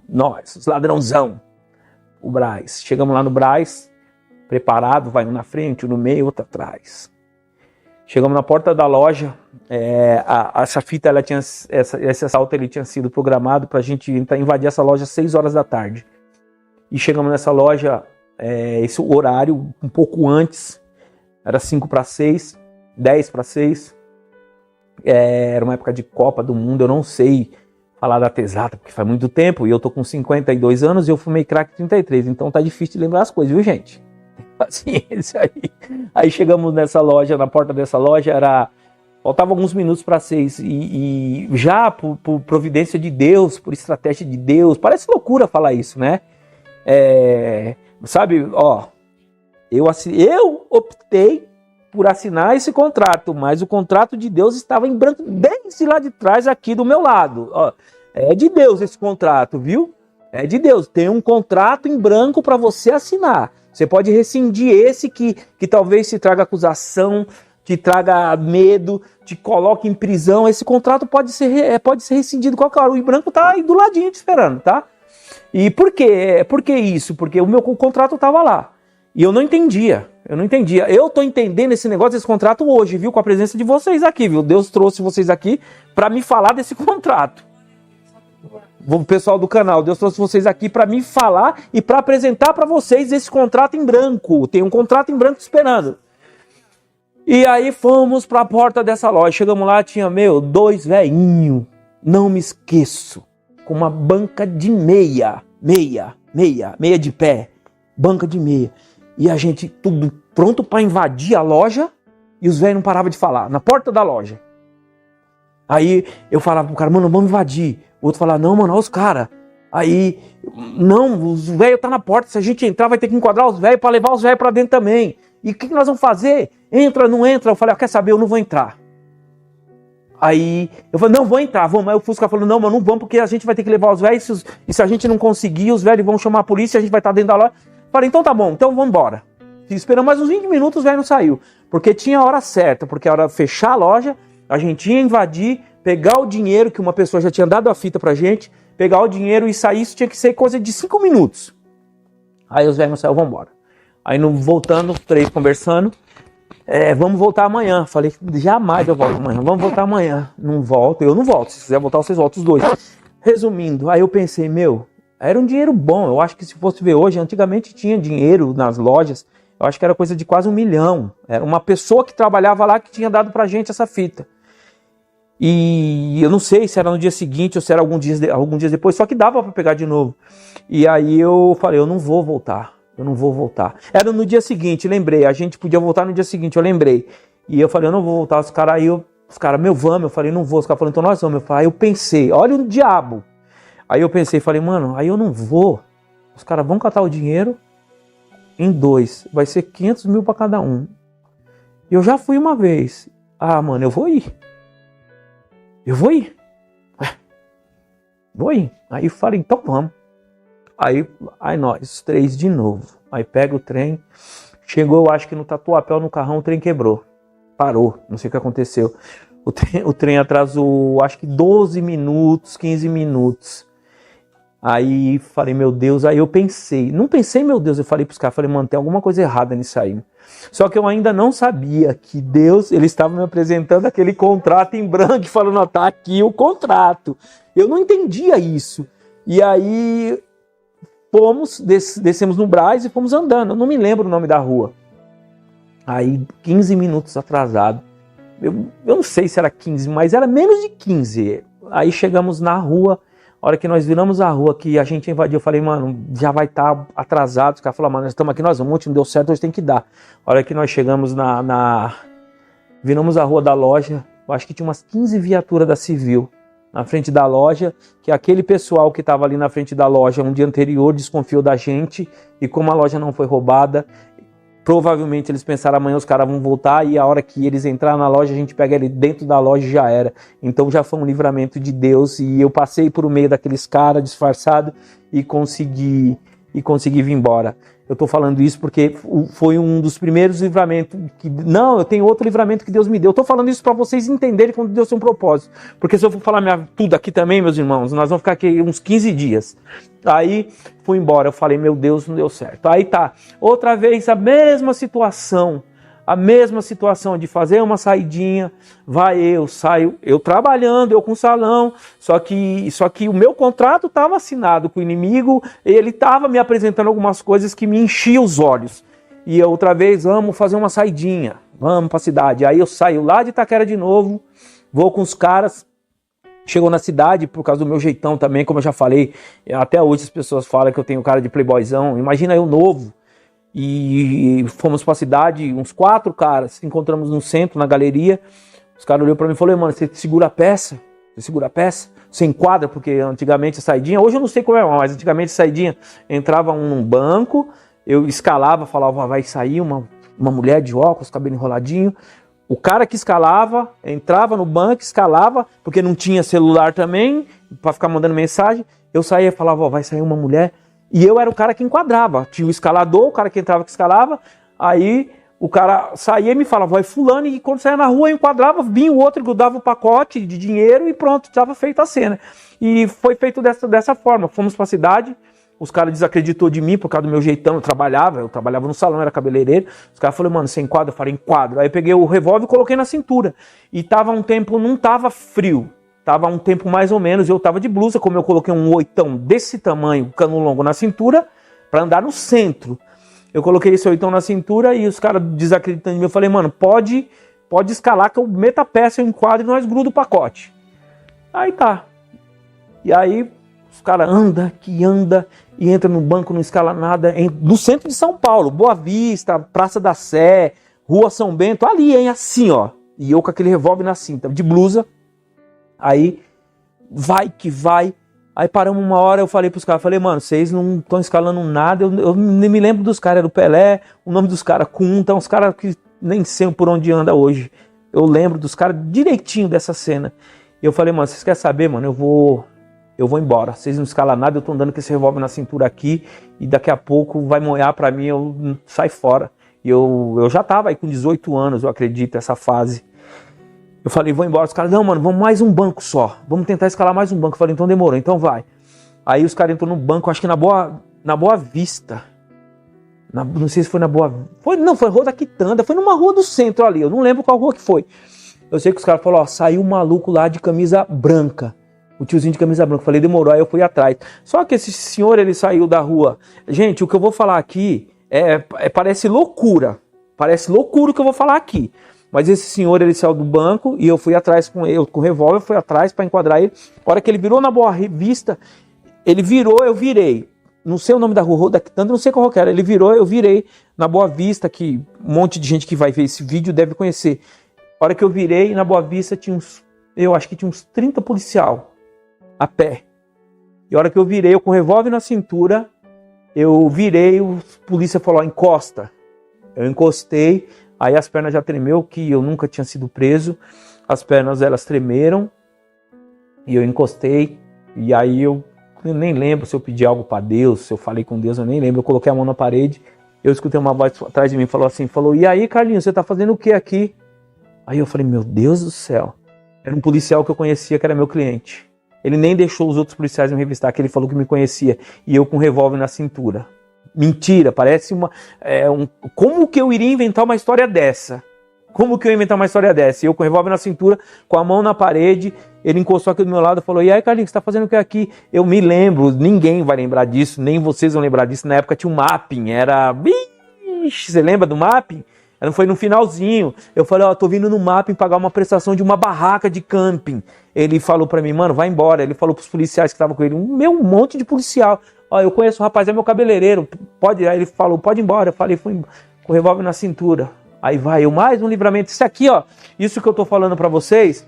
Nós, os ladrãozão. O Brás. Chegamos lá no Brás, preparado, vai um na frente, um no meio, outro atrás. Chegamos na porta da loja, essa fita, esse assalto ele tinha sido programado para a gente invadir essa loja às 6 horas da tarde. E chegamos nessa loja, esse horário, um pouco antes, era 5 para 6, 10 para 6. Era uma época de Copa do Mundo, eu não sei falar data exata, porque faz muito tempo, e eu tô com 52 anos e eu fumei crack 33, então tá difícil de lembrar as coisas, viu, gente? Paciência aí. Aí chegamos nessa loja, na porta dessa loja, faltava alguns minutos para 6, e já por providência de Deus, por estratégia de Deus, parece loucura falar isso, né? Sabe, ó, eu optei por assinar esse contrato, mas o contrato de Deus estava em branco desde lá de trás, aqui do meu lado. Ó, é de Deus esse contrato, viu? É de Deus. Tem um contrato em branco para você assinar. Você pode rescindir esse que talvez te traga acusação, te traga medo, te coloque em prisão. Esse contrato pode ser rescindido qualquer hora. O em branco tá aí do ladinho te esperando, tá? E por quê? Por que isso? Porque o meu contrato estava lá. E eu não entendia. Eu tô entendendo esse negócio desse contrato hoje, viu? Com a presença de vocês aqui, viu? Deus trouxe vocês aqui para me falar desse contrato. O pessoal do canal, Deus trouxe vocês aqui para me falar e para apresentar para vocês esse contrato em branco. Tem um contrato em branco esperando. E aí fomos para a porta dessa loja. Chegamos lá, tinha, 2 velhinhos. Não me esqueço. Com uma banca de meia de pé. Banca de meia. E a gente tudo pronto para invadir a loja e os velhos não paravam de falar, na porta da loja. Aí eu falava pro cara, mano, vamos invadir. O outro falava, não, mano, olha os caras. Aí, não, os velhos tá na porta, se a gente entrar vai ter que enquadrar os velhos para levar os velhos para dentro também. E o que nós vamos fazer? Entra, não entra? Eu falei, quer saber, eu não vou entrar. Aí eu falei, não, vou entrar, vamos. Aí o Fusca falou, não, mano, não vamos porque a gente vai ter que levar os velhos e se a gente não conseguir, os velhos vão chamar a polícia e a gente vai estar dentro da loja. Falei, então tá bom, então vamos embora. Esperamos mais uns 20 minutos, o velho não saiu. Porque tinha a hora certa, porque a hora de fechar a loja, a gente ia invadir, pegar o dinheiro, que uma pessoa já tinha dado a fita pra gente, pegar o dinheiro e sair, isso tinha que ser coisa de 5 minutos. Aí os velhos não saíram, vamos embora. Aí voltando, 3 conversando, vamos voltar amanhã. Falei, jamais eu volto amanhã, vamos voltar amanhã. Não volto, eu não volto, se quiser voltar vocês voltam os dois. Resumindo, aí eu pensei, era um dinheiro bom, eu acho que se fosse ver hoje, antigamente tinha dinheiro nas lojas, eu acho que era coisa de quase 1 milhão. Era uma pessoa que trabalhava lá que tinha dado pra gente essa fita. E eu não sei se era no dia seguinte ou se era alguns dias depois, só que dava pra pegar de novo. E aí eu falei, eu não vou voltar. Era no dia seguinte, lembrei, a gente podia voltar no dia seguinte, eu lembrei. E eu falei, eu não vou voltar, os caras, vamos, eu falei, não vou, os caras falaram, então nós vamos. Aí eu pensei, olha o diabo. Aí eu pensei, falei, mano, aí eu não vou. Os caras vão catar o dinheiro em 2. Vai ser 500 mil pra cada um. E eu já fui uma vez. Ah, mano, eu vou ir. Vou ir. Aí eu falei, então vamos. Aí nós, 3 de novo. Aí pega o trem. Chegou, eu acho que no Tatuapé, no carrão, o trem quebrou. Parou, não sei o que aconteceu. O trem atrasou, acho que 12 minutos, 15 minutos. Aí falei, meu Deus, aí eu pensei, não pensei, meu Deus, eu falei pros caras, mano, tem alguma coisa errada nisso aí. Só que eu ainda não sabia que Deus, ele estava me apresentando aquele contrato em branco, falando, ó, tá aqui o contrato. Eu não entendia isso. E aí descemos no Brás e fomos andando, eu não me lembro o nome da rua. Aí 15 minutos atrasado, eu não sei se era 15, mas era menos de 15. Aí chegamos na rua. A hora que nós viramos a rua que a gente invadiu, eu falei, mano, já vai estar atrasado. Os caras falaram, mano, nós estamos aqui, nós vamos, ontem não deu certo, hoje tem que dar. A hora que nós chegamos viramos a rua da loja, eu acho que tinha umas 15 viaturas da Civil na frente da loja, que aquele pessoal que estava ali na frente da loja um dia anterior desconfiou da gente, e como a loja não foi roubada, provavelmente eles pensaram, amanhã os caras vão voltar, e a hora que eles entraram na loja, a gente pega ele dentro da loja e já era. Então já foi um livramento de Deus, e eu passei por meio daqueles caras disfarçados e consegui vir embora. Eu estou falando isso porque foi um dos primeiros livramentos que... Não, eu tenho outro livramento que Deus me deu. Eu estou falando isso para vocês entenderem quando Deus tem um propósito. Porque se eu for falar tudo aqui também, meus irmãos, nós vamos ficar aqui uns 15 dias. Aí fui embora, eu falei, meu Deus, não deu certo. Aí tá, outra vez a mesma situação de fazer uma saidinha, saio, eu trabalhando, eu com salão, só que o meu contrato estava assinado com o inimigo, ele estava me apresentando algumas coisas que me enchiam os olhos. E eu outra vez, vamos fazer uma saidinha, vamos para a cidade. Aí eu saio lá de Itaquera de novo, vou com os caras, chegou na cidade, por causa do meu jeitão também, como eu já falei, até hoje as pessoas falam que eu tenho cara de playboyzão, imagina eu novo. E fomos pra cidade, uns 4 caras, encontramos no centro, na galeria. Os caras olharam pra mim e falaram, mano, você segura a peça? Você enquadra, porque antigamente a saidinha, hoje eu não sei como é, mas antigamente a saidinha, entrava num banco, eu escalava, falava, vai sair uma mulher de óculos, cabelo enroladinho. O cara que escalava, entrava no banco, escalava, porque não tinha celular também, pra ficar mandando mensagem. Eu saía e falava, vai sair uma mulher. E eu era o cara que enquadrava. Tinha o escalador, o cara que entrava que escalava. Aí o cara saía e me falava, vai fulano. E quando saía na rua eu enquadrava, vinha o outro, grudava o pacote de dinheiro e pronto, estava feita a cena. E foi feito dessa forma. Fomos para a cidade, os caras desacreditou de mim por causa do meu jeitão. Eu trabalhava no salão, era cabeleireiro. Os caras falaram, mano, você enquadra? Eu falei, enquadro. Aí eu peguei o revólver e coloquei na cintura. E tava um tempo, não tava frio. Tava um tempo mais ou menos, eu tava de blusa, como eu coloquei um 8 desse tamanho, cano longo na cintura, para andar no centro. Eu coloquei esse 8 na cintura e os caras desacreditando de mim, eu falei, mano, pode escalar que eu meto a peça, eu enquadro e nós grudo o pacote. Aí tá. E aí os caras anda e entra no banco, não escala nada, no centro de São Paulo, Boa Vista, Praça da Sé, Rua São Bento, ali, hein, assim, ó. E eu com aquele revólver na cinta, de blusa. Aí, vai que vai. Aí paramos uma hora, eu falei pros caras, mano, vocês não estão escalando nada, eu nem me lembro dos caras, era o Pelé, o nome dos caras, Kunta, uns caras que nem sei por onde anda hoje. Eu lembro dos caras direitinho dessa cena. E eu falei, mano, vocês querem saber, mano, eu vou embora, vocês não escalam nada, eu tô andando com esse revólver na cintura aqui, e daqui a pouco vai molhar pra mim, eu saio fora. E eu já tava aí com 18 anos, eu acredito, essa fase. Eu falei, vou embora. Os caras, não, mano, vamos mais um banco só. Vamos tentar escalar mais um banco. Eu falei, então demorou, então vai. Aí os caras entrou no banco, acho que na Boa Vista. Não sei se foi na Boa... Foi Rua da Quitanda. Foi numa rua do centro ali. Eu não lembro qual rua que foi. Eu sei que os caras falaram, ó, saiu um maluco lá de camisa branca. O tiozinho de camisa branca. Eu falei, demorou. Aí eu fui atrás. Só que esse senhor, ele saiu da rua. Gente, o que eu vou falar aqui parece loucura. Parece loucura o que eu vou falar aqui. Mas esse senhor, ele saiu do banco e eu fui atrás com ele, com o revólver, fui atrás para enquadrar ele. A hora que ele virou na Boa Vista, ele virou, eu virei. Não sei o nome da rua, da Quitanda, não sei qual que era. Ele virou, eu virei na Boa Vista, que um monte de gente que vai ver esse vídeo deve conhecer. A hora que eu virei, na Boa Vista, eu acho que tinha uns 30 policial a pé. E a hora que eu virei, eu com o revólver na cintura, eu virei, o polícia falou, encosta. Eu encostei. Aí as pernas já tremeu, que eu nunca tinha sido preso. As pernas, elas tremeram. E eu encostei. E aí eu nem lembro se eu pedi algo para Deus, se eu falei com Deus, eu nem lembro. Eu coloquei a mão na parede. Eu escutei uma voz atrás de mim, falou, e aí, Carlinhos, você tá fazendo o que aqui? Aí eu falei, meu Deus do céu. Era um policial que eu conhecia, que era meu cliente. Ele nem deixou os outros policiais me revistar, que ele falou que me conhecia. E eu com um revólver na cintura. Mentira, parece como que eu iria inventar uma história dessa? Como que eu ia inventar uma história dessa? Eu com o revólver na cintura, com a mão na parede, ele encostou aqui do meu lado e falou, e aí, Carlinhos, você tá fazendo o que aqui? Eu me lembro, ninguém vai lembrar disso, nem vocês vão lembrar disso. Na época tinha um mapping, você lembra do mapping? Foi no finalzinho. Eu falei, tô vindo no mapping pagar uma prestação de uma barraca de camping. Ele falou pra mim, mano, vai embora. Ele falou pros policiais que estavam com ele, um monte de policial. Eu conheço o rapaz, é meu cabeleireiro, pode. Aí ele falou, pode ir embora. Eu falei, fui com o revólver na cintura. Aí vai, mais um livramento. Isso aqui, isso que eu tô falando pra vocês,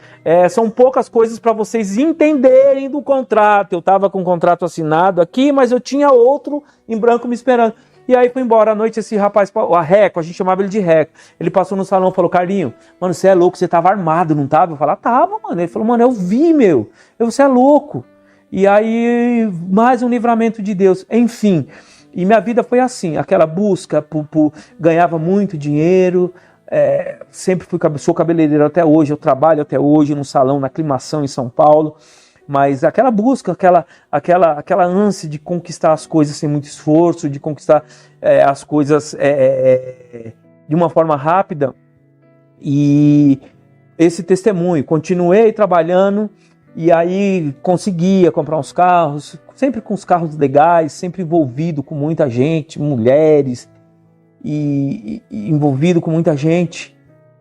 são poucas coisas pra vocês entenderem do contrato. Eu tava com o contrato assinado aqui, mas eu tinha outro em branco me esperando. E aí foi embora. À noite esse rapaz, a Reco, a gente chamava ele de Reco. Ele passou no salão e falou, Carlinho, mano, você é louco, você tava armado, não tava? Eu falei, tava, mano. Ele falou, mano, eu vi, meu. Você é louco. E aí, mais um livramento de Deus. Enfim, E minha vida foi assim, aquela busca, ganhava muito dinheiro, sempre sou cabeleireiro até hoje, eu trabalho até hoje num salão na Aclimação em São Paulo, mas aquela busca, aquela ânsia de conquistar as coisas sem muito esforço, de conquistar as coisas de uma forma rápida, e esse testemunho, continuei trabalhando, e aí conseguia comprar uns carros, sempre com os carros legais, sempre envolvido com muita gente, mulheres, e envolvido com muita gente.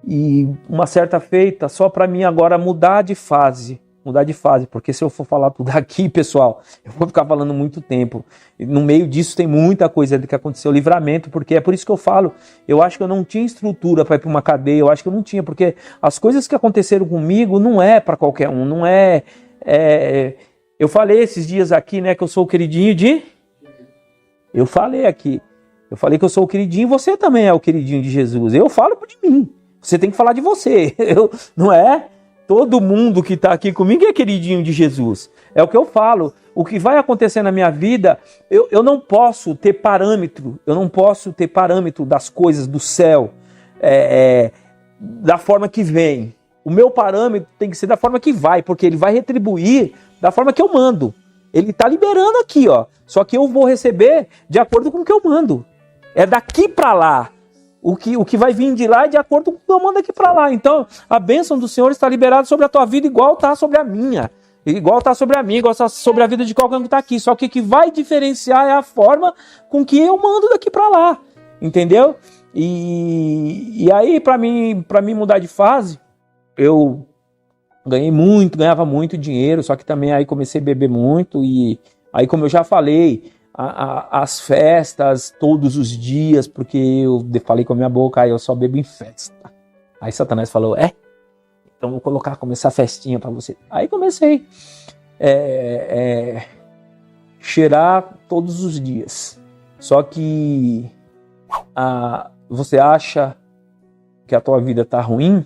E uma certa feita, só para mim agora mudar de fase, porque se eu for falar tudo aqui, pessoal, eu vou ficar falando muito tempo. No meio disso tem muita coisa que aconteceu, livramento, porque é por isso que eu falo, eu acho que eu não tinha estrutura para ir para uma cadeia, eu acho que eu não tinha, porque as coisas que aconteceram comigo não é para qualquer um, não é... Eu falei esses dias aqui, né, que eu sou o queridinho de... Eu falei aqui, que eu sou o queridinho, você também é o queridinho de Jesus. Eu falo de mim, você tem que falar de você, não é? Todo mundo que está aqui comigo é queridinho de Jesus. É o que eu falo. O que vai acontecer na minha vida, eu não posso ter parâmetro, das coisas do céu, da forma que vem. O meu parâmetro tem que ser da forma que vai, porque ele vai retribuir da forma que eu mando. Ele está liberando aqui, ó. Só que eu vou receber de acordo com o que eu mando. É daqui para lá. O que vai vir de lá é de acordo com o que eu mando aqui para lá. Então, a bênção do Senhor está liberada sobre a tua vida igual está sobre a minha. Igual está sobre a minha, igual está sobre a vida de qualquer um que está aqui. Só que o que vai diferenciar é a forma com que eu mando daqui para lá. Entendeu? E aí, para mim mudar de fase, eu ganhava muito dinheiro, só que também aí comecei a beber muito. E aí, como eu já falei, as festas todos os dias, porque eu falei com a minha boca, aí eu só bebo em festa. Aí Satanás falou, então vou começar a festinha para você. Aí comecei cheirar todos os dias. Só que você acha que a tua vida tá ruim?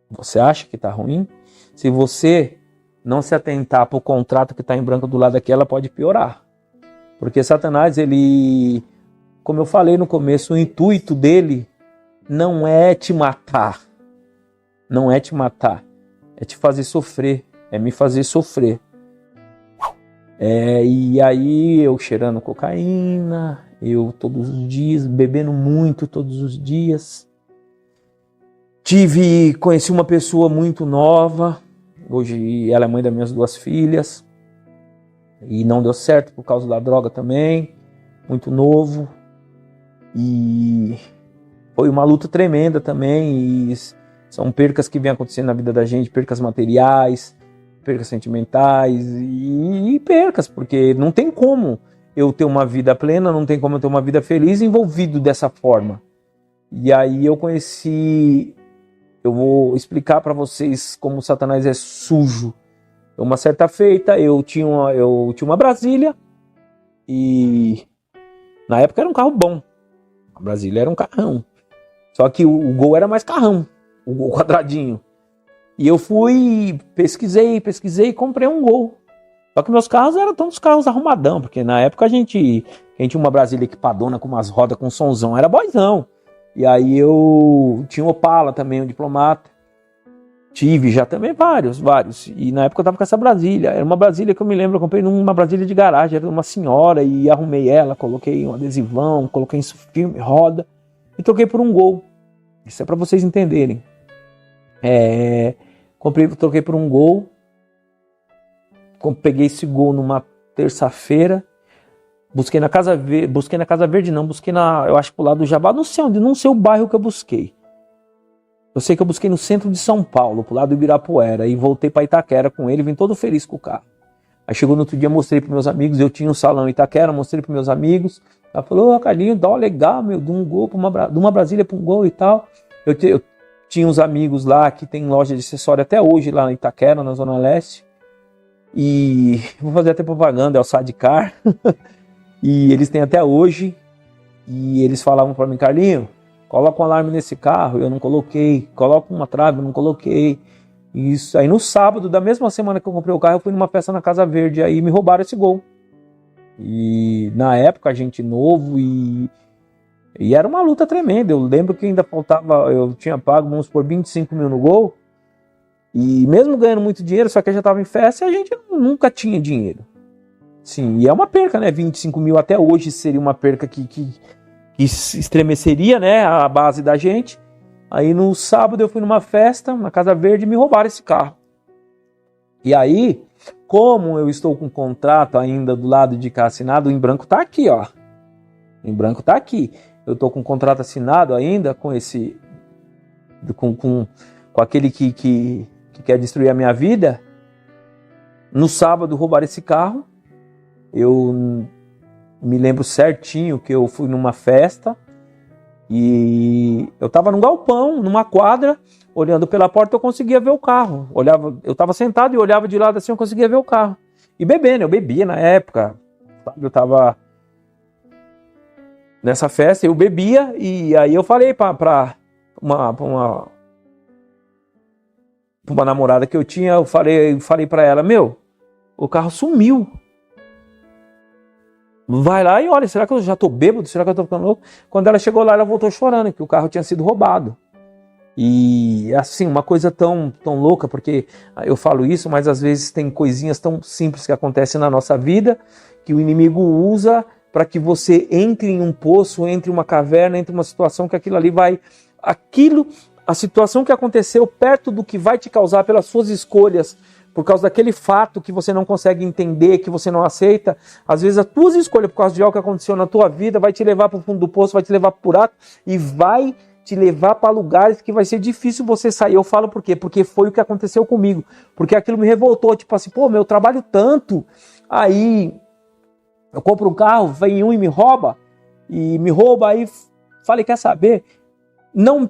Você acha que tá ruim? Se você não se atentar para o contrato que está em branco do lado aqui, ela pode piorar. Porque Satanás, ele, como eu falei no começo, o intuito dele não é te matar. Não é te matar. É te fazer sofrer. É me fazer sofrer. E aí eu cheirando cocaína, eu todos os dias, bebendo muito todos os dias. Conheci uma pessoa muito nova. Hoje ela é mãe das minhas 2 filhas. E não deu certo por causa da droga também, muito novo, e foi uma luta tremenda também, e são percas que vêm acontecendo na vida da gente, percas materiais, percas sentimentais, e percas, porque não tem como eu ter uma vida plena, não tem como eu ter uma vida feliz envolvido dessa forma. E aí eu vou explicar para vocês como Satanás é sujo. Uma certa feita, eu tinha uma Brasília, e na época era um carro bom. A Brasília era um carrão. Só que o Gol era mais carrão, o Gol quadradinho. E eu pesquisei e comprei um Gol. Só que meus carros eram todos carros arrumadão, porque na época a gente tinha uma Brasília equipadona com umas rodas com sonzão, era boizão. E aí eu tinha um Opala também, um Diplomata. Tive já também vários. E na época eu tava com essa Brasília. Era uma Brasília que eu me lembro, eu comprei numa Brasília de garagem. Era uma senhora e arrumei ela, coloquei um adesivão, coloquei em filme, roda e troquei por um Gol. Isso é para vocês entenderem. Troquei por um Gol. Peguei esse Gol numa terça-feira. Busquei na Casa Verde, não. Busquei eu acho pro lado do Jabá. Não sei onde, não sei o bairro que eu busquei. Eu sei que eu busquei no centro de São Paulo, pro lado do Ibirapuera, e voltei para Itaquera com ele, vim todo feliz com o carro. Aí chegou no outro dia, mostrei para meus amigos, eu tinha um salão em Itaquera, mostrei para meus amigos. Ela falou, Carlinhos, dá legal, meu, de um Gol de uma Brasília para um Gol e tal. Eu tinha uns amigos lá que tem loja de acessório até hoje lá em Itaquera, na Zona Leste. E vou fazer até propaganda, é o Sidecar. E eles têm até hoje. E eles falavam para mim, Carlinhos, coloca um alarme nesse carro, eu não coloquei. Coloca uma trave, eu não coloquei. Isso. Aí no sábado da mesma semana que eu comprei o carro, eu fui numa festa na Casa Verde, aí me roubaram esse Gol. E na época a gente novo e era uma luta tremenda. Eu lembro que ainda faltava, eu tinha pago, vamos supor, 25 mil no Gol. E mesmo ganhando muito dinheiro, só que eu já estava em festa e a gente nunca tinha dinheiro. Sim, e é uma perca, né? 25 mil até hoje seria uma perca que estremeceria, né, a base da gente. Aí no sábado eu fui numa festa, na Casa Verde, e me roubaram esse carro. E aí, como eu estou com um contrato ainda do lado de cá assinado, em branco tá aqui, ó. Em branco tá aqui. Eu tô com um contrato assinado ainda com esse... Com aquele que quer destruir a minha vida. No sábado roubaram esse carro. Eu me lembro certinho que eu fui numa festa e eu estava num galpão, numa quadra, olhando pela porta, eu conseguia ver o carro. Eu estava sentado e olhava de lado assim, eu conseguia ver o carro. E bebendo, eu bebia na época, eu estava nessa festa, eu bebia e aí eu falei para uma namorada que eu tinha, eu falei para ela, meu, o carro sumiu. Vai lá e olha, será que eu já tô bêbado? Será que eu tô ficando louco? Quando ela chegou lá, ela voltou chorando, que o carro tinha sido roubado. E assim, uma coisa tão louca, porque eu falo isso, mas às vezes tem coisinhas tão simples que acontecem na nossa vida, que o inimigo usa para que você entre em um poço, entre uma caverna, entre uma situação que aquilo ali vai... A situação que aconteceu perto do que vai te causar pelas suas escolhas, por causa daquele fato que você não consegue entender, que você não aceita, às vezes as tuas escolhas por causa de algo que aconteceu na tua vida vai te levar para o fundo do poço, vai te levar para o buraco e vai te levar para lugares que vai ser difícil você sair. Eu falo por quê? Porque foi o que aconteceu comigo, porque aquilo me revoltou, tipo assim, pô, eu trabalho tanto, aí eu compro um carro, vem um e me rouba, aí falei, quer saber? Não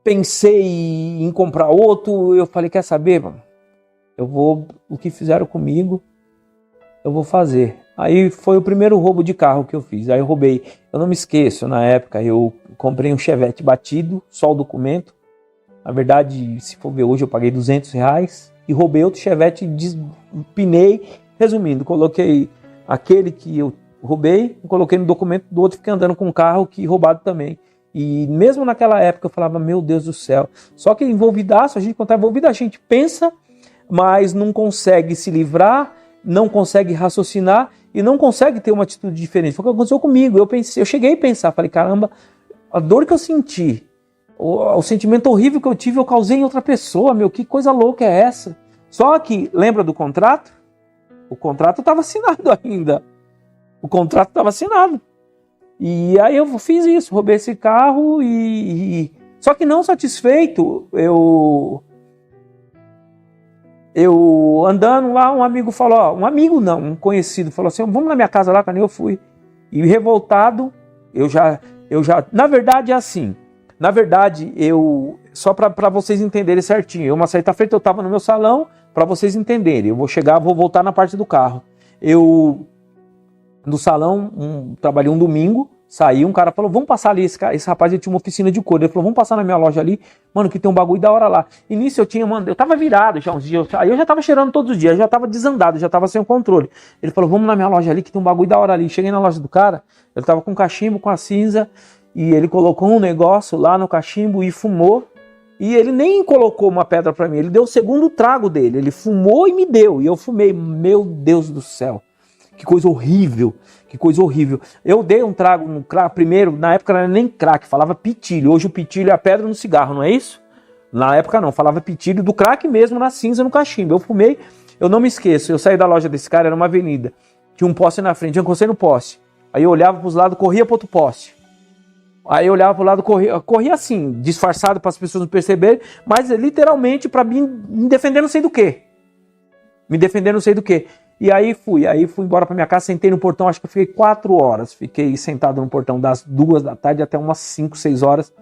pensei em comprar outro, eu falei, quer saber, mano? O que fizeram comigo, eu vou fazer. Aí foi o primeiro roubo de carro que eu fiz. Aí eu roubei, eu não me esqueço, na época eu comprei um Chevette batido, só o documento. Na verdade, se for ver hoje, eu paguei R$200 e roubei outro Chevette, pinei. Resumindo, coloquei aquele que eu roubei, coloquei no documento do outro, fiquei andando com um carro que roubado também. E mesmo naquela época eu falava, meu Deus do céu. Só que envolvidaço, a gente quando tá envolvido, a gente pensa, mas não consegue se livrar, não consegue raciocinar e não consegue ter uma atitude diferente. Foi o que aconteceu comigo. Eu cheguei a pensar, falei, caramba, a dor que eu senti, o sentimento horrível que eu tive, eu causei em outra pessoa, meu, que coisa louca é essa? Só que, lembra do contrato? O contrato estava assinado ainda. O contrato estava assinado. E aí eu fiz isso, roubei esse carro Só que não satisfeito, eu andando lá, um amigo falou, um conhecido falou assim, vamos na minha casa lá, quando eu fui. E revoltado, eu já, na verdade é assim, só para vocês entenderem certinho, uma certa feita eu estava no meu salão, para vocês entenderem, eu vou voltar na parte do carro. No salão, trabalhei um domingo, saí, um cara falou, vamos passar ali, esse rapaz ele tinha uma oficina de cor, ele falou, vamos passar na minha loja ali, mano, que tem um bagulho da hora lá. E nisso eu tava virado já uns dias, aí eu já tava cheirando todos os dias, já tava desandado, já tava sem o controle. Ele falou, vamos na minha loja ali, que tem um bagulho da hora ali. Cheguei na loja do cara, ele tava com um cachimbo, com a cinza, e ele colocou um negócio lá no cachimbo e fumou, e ele nem colocou uma pedra pra mim, ele deu o segundo trago dele, ele fumou e me deu, e eu fumei, meu Deus do céu. Que coisa horrível, que coisa horrível. Eu dei um trago no crack, primeiro, na época não era nem crack, falava pitilho. Hoje o pitilho é a pedra no cigarro, não é isso? Na época não, falava pitilho do crack mesmo na cinza, no cachimbo. Eu fumei, eu não me esqueço, eu saí da loja desse cara, era uma avenida. Tinha um poste na frente, eu encostei no poste. Aí eu olhava para os lados, corria para outro poste. Aí eu olhava para o lado, corria assim, disfarçado para as pessoas não perceberem, mas literalmente para me defender não sei do quê. Me defender não sei do quê. E aí fui embora para minha casa, sentei no portão, acho que eu fiquei 4 horas, fiquei sentado no portão das 2 da tarde até umas 5, 6 horas,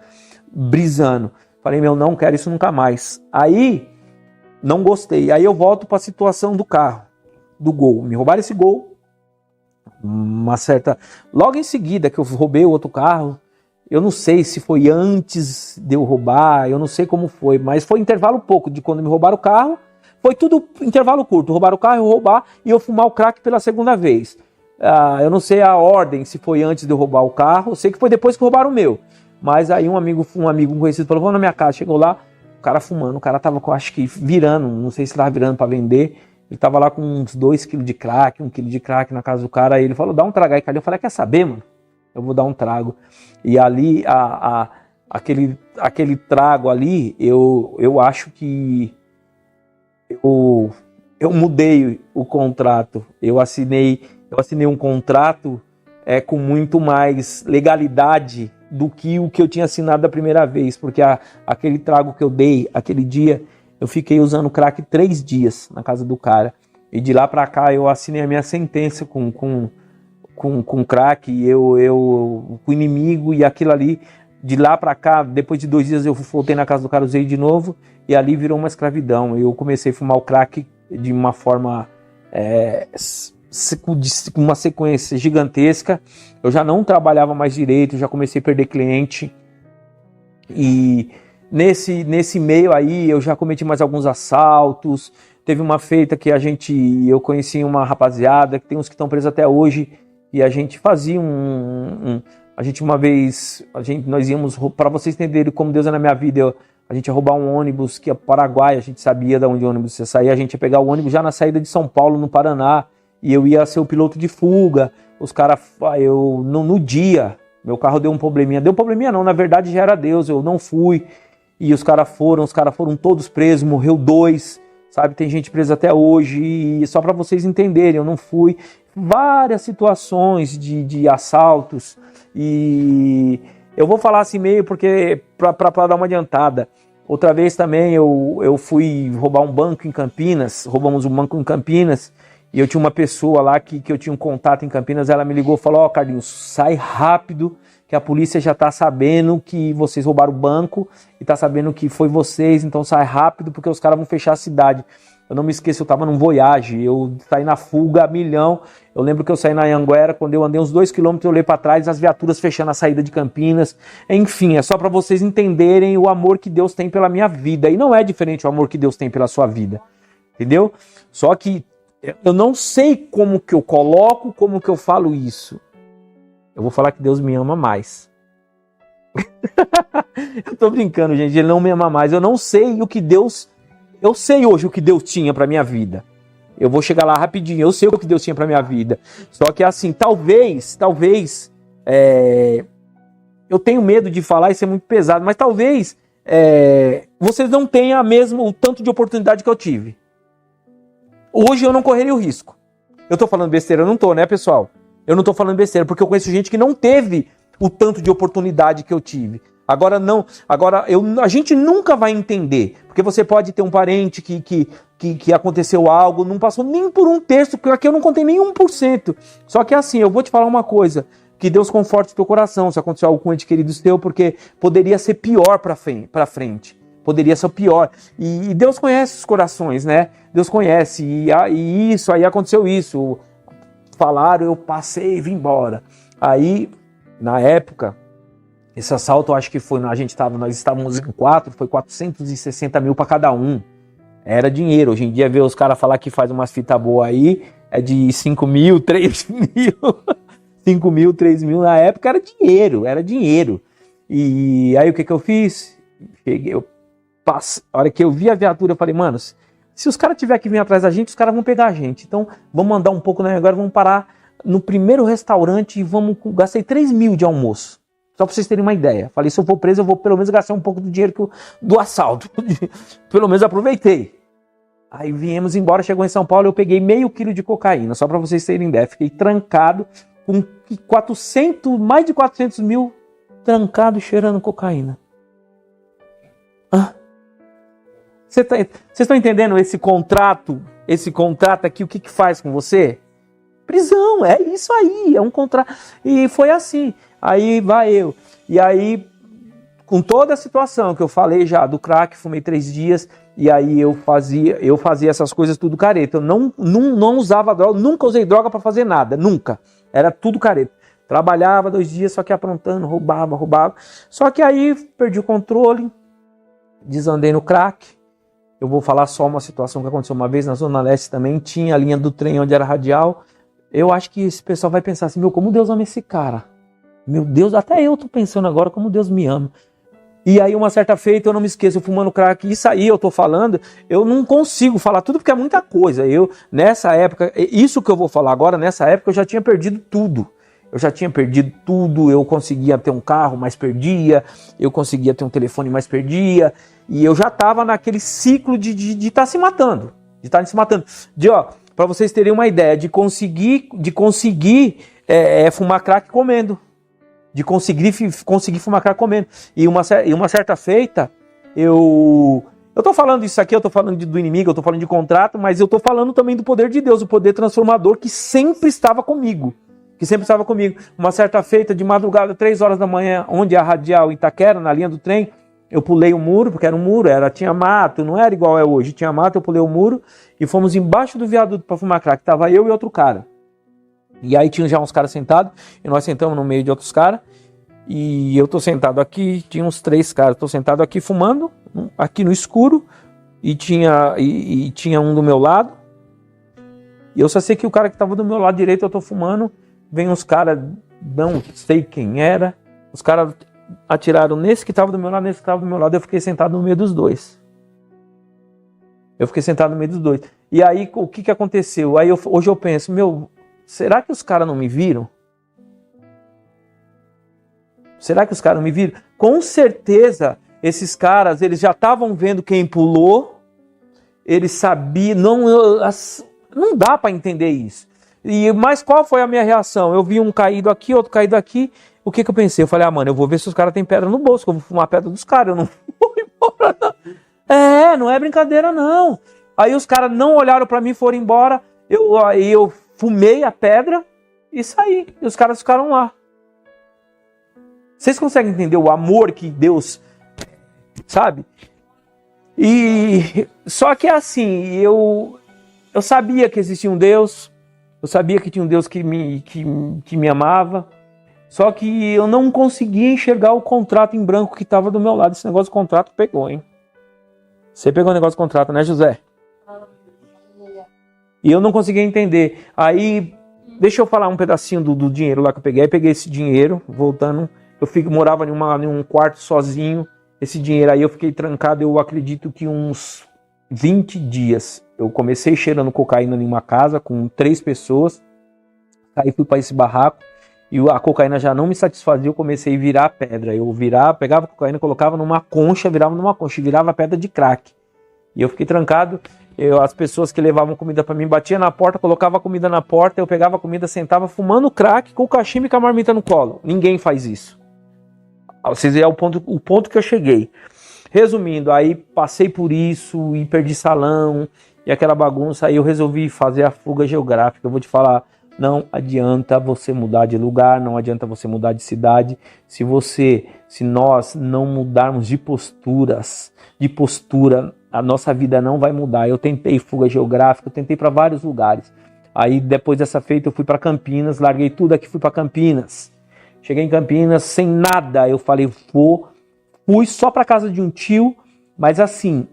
brisando. Falei, não quero isso nunca mais. Aí, não gostei. Aí eu volto para a situação do carro, do Gol. Me roubaram esse Gol, logo em seguida que eu roubei o outro carro, eu não sei se foi antes de eu roubar, eu não sei como foi, mas foi intervalo pouco de quando me roubaram o carro. Foi tudo intervalo curto, roubar o carro, eu roubar e eu fumar o crack pela segunda vez. Eu não sei a ordem, se foi antes de eu roubar o carro. Eu sei que foi depois que roubaram o meu. Mas aí um amigo conhecido falou, vamos na minha casa. Chegou lá, o cara fumando. O cara tava, acho que virando, não sei se tava virando para vender. Ele tava lá com uns 2 kg de crack, 1 kg de crack na casa do cara. Aí ele falou, dá um trago aí, cara. Eu falei, quer saber, mano? Eu vou dar um trago. E ali, aquele trago ali, eu acho que eu mudei o contrato. Eu assinei um contrato com muito mais legalidade do que o que eu tinha assinado da primeira vez, porque aquele trago que eu dei, aquele dia, eu fiquei usando crack 3 dias na casa do cara, e de lá pra cá eu assinei a minha sentença com crack, com o inimigo, e aquilo ali, de lá pra cá, depois de 2 dias eu voltei na casa do cara, usei de novo, e ali virou uma escravidão. Eu comecei a fumar o crack de uma forma com uma sequência gigantesca. Eu já não trabalhava mais direito, já comecei a perder cliente, e nesse meio aí eu já cometi mais alguns assaltos. Teve uma feita que eu conheci uma rapaziada, que tem uns que estão presos até hoje, e a gente fazia nós íamos, para vocês entenderem como Deus é na minha vida, a gente ia roubar um ônibus que ia para o Paraguai, a gente sabia de onde o ônibus ia sair, a gente ia pegar o ônibus já na saída de São Paulo, no Paraná, e eu ia ser o piloto de fuga. Os caras, no dia, meu carro deu um probleminha não, na verdade já era Deus, eu não fui, e os caras foram todos presos, morreu 2, sabe, tem gente presa até hoje, e só para vocês entenderem, eu não fui. Várias situações de assaltos, e eu vou falar assim meio porque para dar uma adiantada. Outra vez também eu fui roubar um banco em Campinas, roubamos um banco em Campinas, e eu tinha uma pessoa lá que eu tinha um contato em Campinas, ela me ligou e falou, Carlinhos, sai rápido, que a polícia já tá sabendo que vocês roubaram o banco, e tá sabendo que foi vocês, então sai rápido, porque os caras vão fechar a cidade. Eu não me esqueço, eu tava num Voyage, eu saí na fuga a milhão. Eu lembro que eu saí na Anhanguera, quando eu andei uns 2 km, eu olhei para trás, as viaturas fechando a saída de Campinas. Enfim, é só para vocês entenderem o amor que Deus tem pela minha vida. E não é diferente o amor que Deus tem pela sua vida, entendeu? Só que eu não sei como que eu coloco, como que eu falo isso. Eu vou falar que Deus me ama mais. Eu tô brincando, gente, Ele não me ama mais. Eu não sei o que Deus... Eu sei hoje o que Deus tinha para minha vida. Eu vou chegar lá rapidinho. Eu sei o que Deus tinha para minha vida. Só que assim, talvez, eu tenho medo de falar, isso é muito pesado, mas talvez vocês não tenham o tanto de oportunidade que eu tive. Hoje eu não correria o risco. Eu tô falando besteira? Eu não tô, né, pessoal? Eu não tô falando besteira, porque eu conheço gente que não teve o tanto de oportunidade que eu tive. Agora a gente nunca vai entender, porque você pode ter um parente que aconteceu algo, não passou nem por 1/3, porque aqui eu não contei nem 1%. Só que assim, eu vou te falar uma coisa, que Deus conforte o teu coração se acontecer algo com um ente querido seu, porque poderia ser pior pra frente, poderia ser pior. E Deus conhece os corações, né? Deus conhece, e isso, aí aconteceu isso, falaram, eu passei e vim embora. Aí, na época, esse assalto, eu acho que foi, nós estávamos em 4, foi 460 mil para cada um. Era dinheiro. Hoje em dia, ver os caras falar que faz umas fitas boas aí, é de 5 mil, 3 mil. 5 mil, 3 mil, na época era dinheiro. E aí o que eu fiz? A hora que eu vi a viatura, eu falei, mano, se os caras tiverem que vir atrás da gente, os caras vão pegar a gente. Então, vamos andar um pouco, né? Agora vamos parar no primeiro restaurante e gastei 3 mil de almoço. Só para vocês terem uma ideia. Falei, se eu for preso, eu vou pelo menos gastar um pouco do dinheiro do assalto. Pelo menos aproveitei. Aí viemos embora, chegou em São Paulo, eu peguei meio quilo de cocaína, só para vocês terem ideia. Fiquei trancado com mais de 400 mil, trancado cheirando cocaína. Vocês estão entendendo esse contrato aqui, o que faz com você? Prisão, é isso aí, é um contrato. E foi assim. Aí vai eu. E aí, com toda a situação que eu falei já do crack, fumei 3 dias, e aí eu fazia essas coisas tudo careta. Eu não usava droga, nunca usei droga para fazer nada, nunca. Era tudo careta. Trabalhava 2 dias, só que aprontando, roubava. Só que aí perdi o controle, desandei no crack. Eu vou falar só uma situação que aconteceu uma vez na Zona Leste também, tinha a linha do trem onde era radial. eu acho que esse pessoal vai pensar assim, meu, como Deus ama esse cara. Meu Deus, até eu tô pensando agora como Deus me ama. E aí uma certa feita, eu não me esqueço, eu fumando crack, isso aí eu tô falando, eu não consigo falar tudo porque é muita coisa. Eu, nessa época, isso que eu vou falar agora, nessa época eu já tinha perdido tudo. Eu já tinha perdido tudo, eu conseguia ter um carro, mas perdia, eu conseguia ter um telefone, mas perdia, e eu já tava naquele ciclo de tá se matando, de estar se matando. Para vocês terem uma ideia, de conseguir fumar crack comendo. De conseguir fumar crack comendo. E uma certa feita, eu tô falando isso aqui, eu tô falando do inimigo, eu tô falando de contrato, mas eu tô falando também do poder de Deus, o poder transformador que sempre estava comigo. Uma certa feita, de madrugada, 3 horas da manhã, onde é a Radial em Itaquera, na linha do trem, eu pulei o muro, porque era um muro, tinha mato, não era igual é hoje, tinha mato, eu pulei o muro e fomos embaixo do viaduto para fumar crack. Tava eu e outro cara. E aí tinha já uns caras sentados, e nós sentamos no meio de outros caras, e eu tô sentado aqui, tinha uns 3 caras, tô sentado aqui fumando, aqui no escuro, e tinha um do meu lado, e eu só sei que o cara que tava do meu lado direito, eu tô fumando, vem uns caras, não sei quem era, os caras atiraram nesse que tava do meu lado, eu fiquei sentado no meio dos dois. E aí, o que aconteceu? Aí hoje eu penso, será que os caras não me viram? Com certeza, esses caras, eles já estavam vendo quem pulou, eles sabiam, não dá para entender isso. Mas qual foi a minha reação? Eu vi um caído aqui, outro caído aqui, o que eu pensei? Eu falei, mano, eu vou ver se os caras têm pedra no bolso, que eu vou fumar a pedra dos caras, eu não vou embora não. Não é brincadeira não. Aí os caras não olharam para mim, foram embora, eu fumei a pedra e saí, e os caras ficaram lá. Vocês conseguem entender o amor que Deus, sabe? E só que assim, eu sabia que existia um Deus, eu sabia que tinha um Deus que me amava, só que eu não conseguia enxergar o contrato em branco que estava do meu lado. Esse negócio de contrato pegou, hein? Você pegou o negócio de contrato, né, José? E eu não conseguia entender. Aí, deixa eu falar um pedacinho do dinheiro lá que eu peguei. Aí peguei esse dinheiro, voltando. Morava em um quarto sozinho. Esse dinheiro aí eu fiquei trancado, eu acredito que uns 20 dias. Eu comecei cheirando cocaína em uma casa com 3 pessoas. Aí fui para esse barraco. E a cocaína já não me satisfazia, eu comecei a virar pedra. Pegava a cocaína, colocava numa concha, virava numa concha e virava pedra de crack. E eu fiquei trancado. As pessoas que levavam comida para mim batiam na porta, colocava a comida na porta, eu pegava a comida, sentava fumando crack com o cachimbo e com a marmita no colo. Ninguém faz isso. Vocês veem o ponto que eu cheguei. Resumindo, aí passei por isso e perdi salão e aquela bagunça. Aí eu resolvi fazer a fuga geográfica. Eu vou te falar, não adianta você mudar de lugar, não adianta você mudar de cidade. Se nós não mudarmos de postura, a nossa vida não vai mudar. Eu tentei fuga geográfica, eu tentei para vários lugares. Aí depois dessa feita eu fui para Campinas, larguei tudo aqui, fui para Campinas. Cheguei em Campinas sem nada, eu falei, fui só para casa de um tio, mas assim,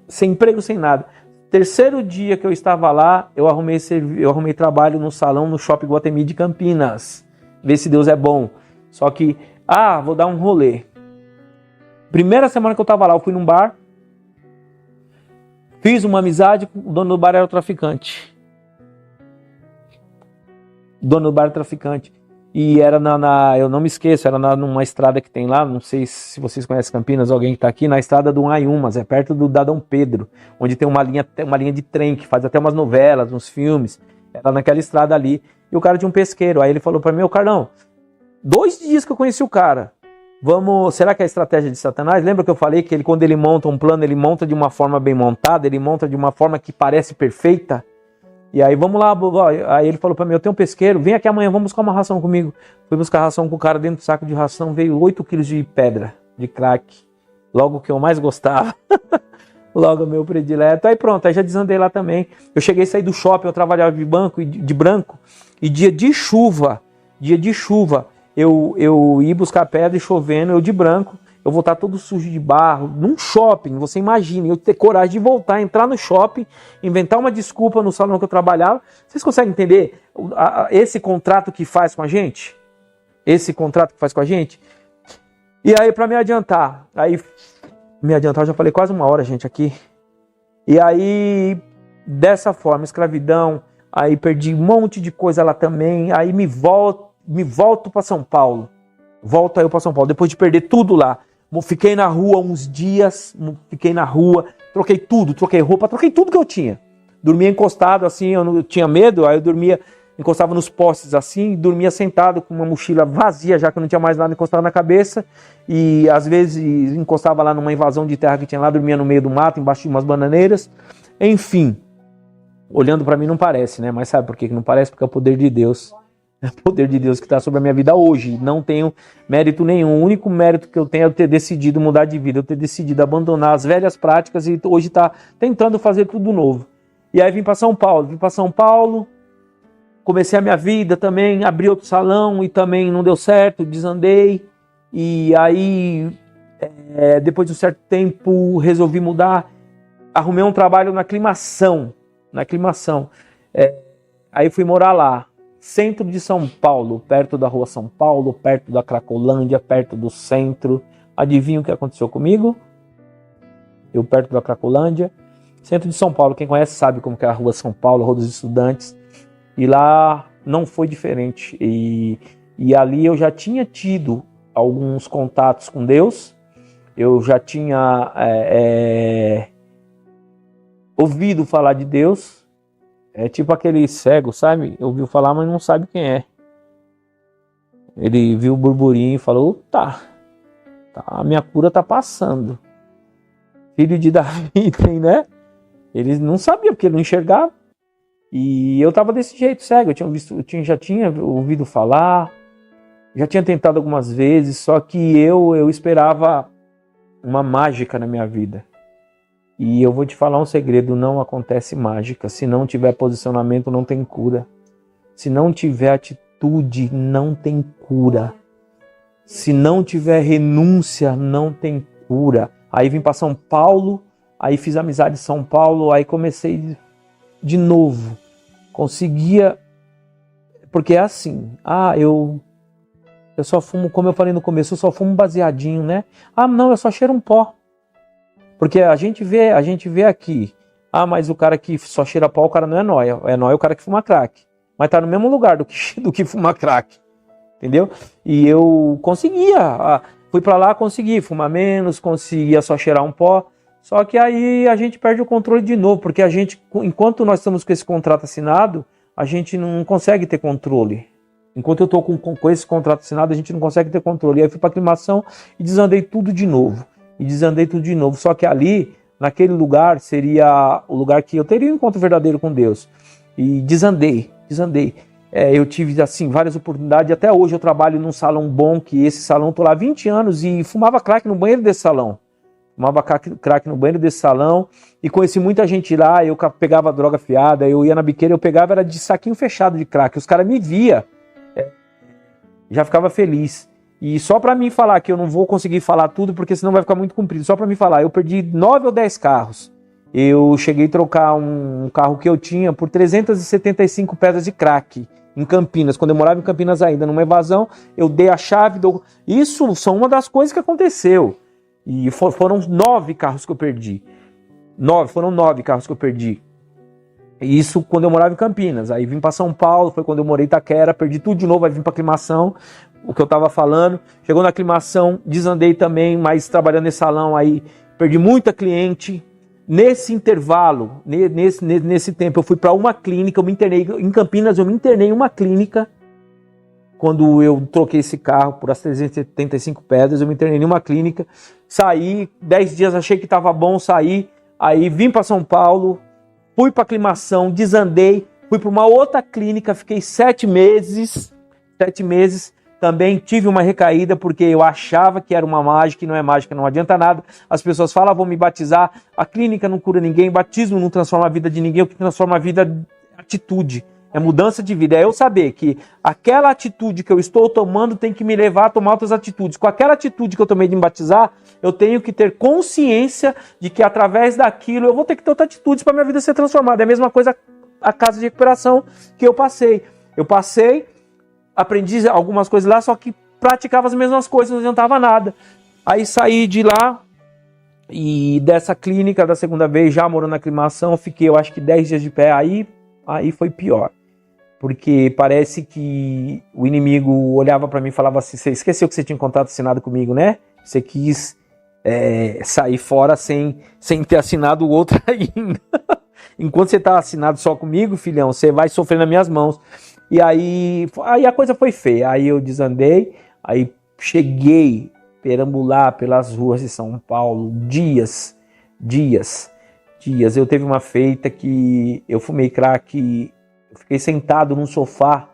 sem emprego, sem nada. Terceiro dia que eu estava lá, eu arrumei trabalho no salão, no Shopping Guatemi de Campinas. Vê se Deus é bom. Só que, vou dar um rolê. Primeira semana que eu estava lá, eu fui num bar, fiz uma amizade, o dono do bar era o traficante. E era eu não me esqueço, era numa estrada que tem lá, não sei se vocês conhecem Campinas, alguém que está aqui, na estrada do Ayumas, perto da Dom Pedro, onde tem uma linha de trem que faz até umas novelas, uns filmes, era naquela estrada ali, e o cara tinha um pesqueiro, aí ele falou para mim, Carlão, 2 dias que eu conheci o cara, será que é a estratégia de Satanás? Lembra que eu falei que quando ele monta um plano, ele monta de uma forma bem montada, ele monta de uma forma que parece perfeita? E aí, vamos lá, aí ele falou pra mim, eu tenho um pesqueiro, vem aqui amanhã, vamos buscar uma ração comigo. Fui buscar ração com o cara, dentro do saco de ração veio 8 quilos de pedra, de crack. Logo o que eu mais gostava, logo o meu predileto. Aí pronto, aí já desandei lá também. Eu cheguei a sair do shopping, eu trabalhava de branco, e dia de chuva, eu ia buscar pedra e chovendo, eu de branco, eu voltar todo sujo de barro, num shopping, você imagina, eu ter coragem de voltar, entrar no shopping, inventar uma desculpa no salão que eu trabalhava. Vocês conseguem entender esse contrato que faz com a gente? Esse contrato que faz com a gente? E aí, para me adiantar, eu já falei quase 1 hora, gente, aqui. E aí, dessa forma, escravidão, aí perdi um monte de coisa lá também, aí me volto para São Paulo. Volto aí para São Paulo, depois de perder tudo lá. Fiquei na rua uns dias, troquei tudo, troquei roupa, troquei tudo que eu tinha. Dormia encostado assim, eu não tinha medo, aí eu dormia, encostava nos postes assim, dormia sentado com uma mochila vazia, já que eu não tinha mais nada encostado na cabeça, e às vezes encostava lá numa invasão de terra que tinha lá, dormia no meio do mato, embaixo de umas bananeiras. Enfim, olhando para mim não parece, né? Mas sabe por que não parece? Porque é o poder de Deus. É o poder de Deus que está sobre a minha vida hoje. Não tenho mérito nenhum. O único mérito que eu tenho é eu ter decidido mudar de vida, eu ter decidido abandonar as velhas práticas e hoje está tentando fazer tudo novo. E aí vim para São Paulo, comecei a minha vida também, abri outro salão e também não deu certo, desandei. E aí, depois de um certo tempo, resolvi mudar, arrumei um trabalho na aclimação. Aí fui morar lá. Centro de São Paulo, perto da Rua São Paulo, perto da Cracolândia, perto do centro. Adivinha o que aconteceu comigo? Eu perto da Cracolândia. Centro de São Paulo, quem conhece sabe como que é a Rua São Paulo, a Rua dos Estudantes. E lá não foi diferente. E ali eu já tinha tido alguns contatos com Deus. Eu já tinha ouvido falar de Deus. É tipo aquele cego, sabe? Ouviu falar, mas não sabe quem é. Ele viu o burburinho e falou, tá, a minha cura tá passando. Filho de Davi, né? Ele não sabia, porque ele não enxergava. E eu tava desse jeito, cego. Já tinha ouvido falar, já tinha tentado algumas vezes, só que eu esperava uma mágica na minha vida. E eu vou te falar um segredo, não acontece mágica. Se não tiver posicionamento, não tem cura. Se não tiver atitude, não tem cura. Se não tiver renúncia, não tem cura. Aí vim para São Paulo, aí fiz amizade em São Paulo, aí comecei de novo. Conseguia, porque é assim, eu só fumo, como eu falei no começo, eu só fumo baseadinho, né? Não, eu só cheiro um pó. Porque a gente vê aqui, mas o cara que só cheira pó, o cara não é nóia. É nóia o cara que fuma crack. Mas tá no mesmo lugar do que fumar crack. Entendeu? E eu conseguia. Fui pra lá, consegui fumar menos, conseguia só cheirar um pó. Só que aí a gente perde o controle de novo. Porque a gente, enquanto nós estamos com esse contrato assinado, a gente não consegue ter controle. Enquanto eu tô com esse contrato assinado, a gente não consegue ter controle. E aí fui pra aclimação e desandei tudo de novo. Só que ali, naquele lugar, seria o lugar que eu teria um encontro verdadeiro com Deus. E desandei. Eu tive, assim, várias oportunidades. Até hoje eu trabalho num salão bom, que esse salão, tô lá há 20 anos e fumava crack no banheiro desse salão. E conheci muita gente lá, eu pegava droga fiada, eu ia na biqueira, eu pegava, era de saquinho fechado de crack. Os caras me viam, já ficava feliz. E só para mim falar, que eu não vou conseguir falar tudo, porque senão vai ficar muito comprido. Só para mim falar, eu perdi 9 ou 10 carros. Eu cheguei a trocar um carro que eu tinha por 375 pedras de crack em Campinas. Quando eu morava em Campinas ainda, numa evasão, eu dei a chave. Isso são uma das coisas que aconteceu. E foram 9 carros que eu perdi. Foram 9 carros que eu perdi. E isso quando eu morava em Campinas. Aí vim para São Paulo, foi quando eu morei em Itaquera, perdi tudo de novo, aí vim para aclimação. O que eu estava falando, chegou na aclimação, desandei também, mas trabalhando nesse salão aí, perdi muita cliente. Nesse intervalo, nesse tempo, eu fui para uma clínica, eu me internei em Campinas, eu me internei em uma clínica, quando eu troquei esse carro por as 375 pedras, eu me internei em uma clínica, saí, 10 dias achei que estava bom, saí, aí vim para São Paulo, fui para aclimação, desandei, fui para uma outra clínica, fiquei 7 meses, também tive uma recaída porque eu achava que era uma mágica e não é mágica, não adianta nada. As pessoas falam, vou me batizar, a clínica não cura ninguém, batismo não transforma a vida de ninguém, o que transforma a vida é atitude, É mudança de vida. É eu saber que aquela atitude que eu estou tomando tem que me levar a tomar outras atitudes. Com aquela atitude que eu tomei de me batizar, eu tenho que ter consciência de que através daquilo eu vou ter que ter outras atitudes para minha vida ser transformada. É a mesma coisa a casa de recuperação que eu passei. Eu passei, aprendi algumas coisas lá, só que praticava as mesmas coisas, não adiantava nada. Aí saí de lá e dessa clínica da segunda vez, já morando na aclimação, fiquei eu acho que 10 dias de pé, aí foi pior. Porque parece que o inimigo olhava para mim e falava assim, você esqueceu que você tinha contrato assinado comigo, né? Você quis sair fora sem ter assinado o outro ainda. Enquanto você está assinado só comigo, filhão, você vai sofrer nas minhas mãos. E aí a coisa foi feia. Aí eu desandei, aí cheguei a perambular pelas ruas de São Paulo, dias. Eu teve uma feita que eu fumei crack, eu fiquei sentado num sofá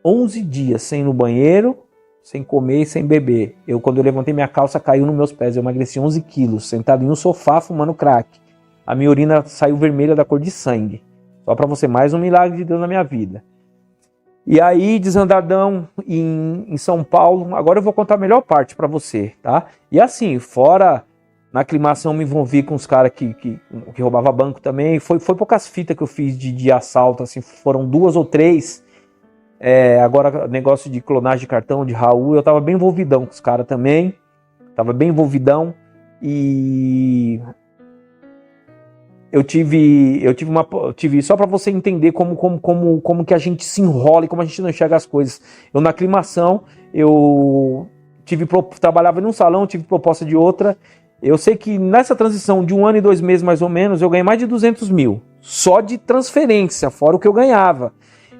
11 dias, sem ir no banheiro, sem comer e sem beber. Quando eu levantei minha calça, caiu nos meus pés, eu emagreci 11 quilos, sentado em um sofá fumando crack. A minha urina saiu vermelha da cor de sangue. Só para você, mais um milagre de Deus na minha vida. E aí, desandadão em São Paulo, agora eu vou contar a melhor parte para você, tá? E assim, fora na aclimação me envolvi com os caras que roubavam banco também. Foi poucas fitas que eu fiz de assalto, assim, foram 2 ou 3. Agora, negócio de clonagem de cartão, de Raul, eu tava bem envolvidão com os caras também. Tava bem envolvidão. E eu tive só para você entender como que a gente se enrola e como a gente não enxerga as coisas. Eu na aclimação, trabalhava num salão, tive proposta de outra. Eu sei que nessa transição de 1 ano e 2 meses mais ou menos, eu ganhei mais de 200 mil. Só de transferência, fora o que eu ganhava.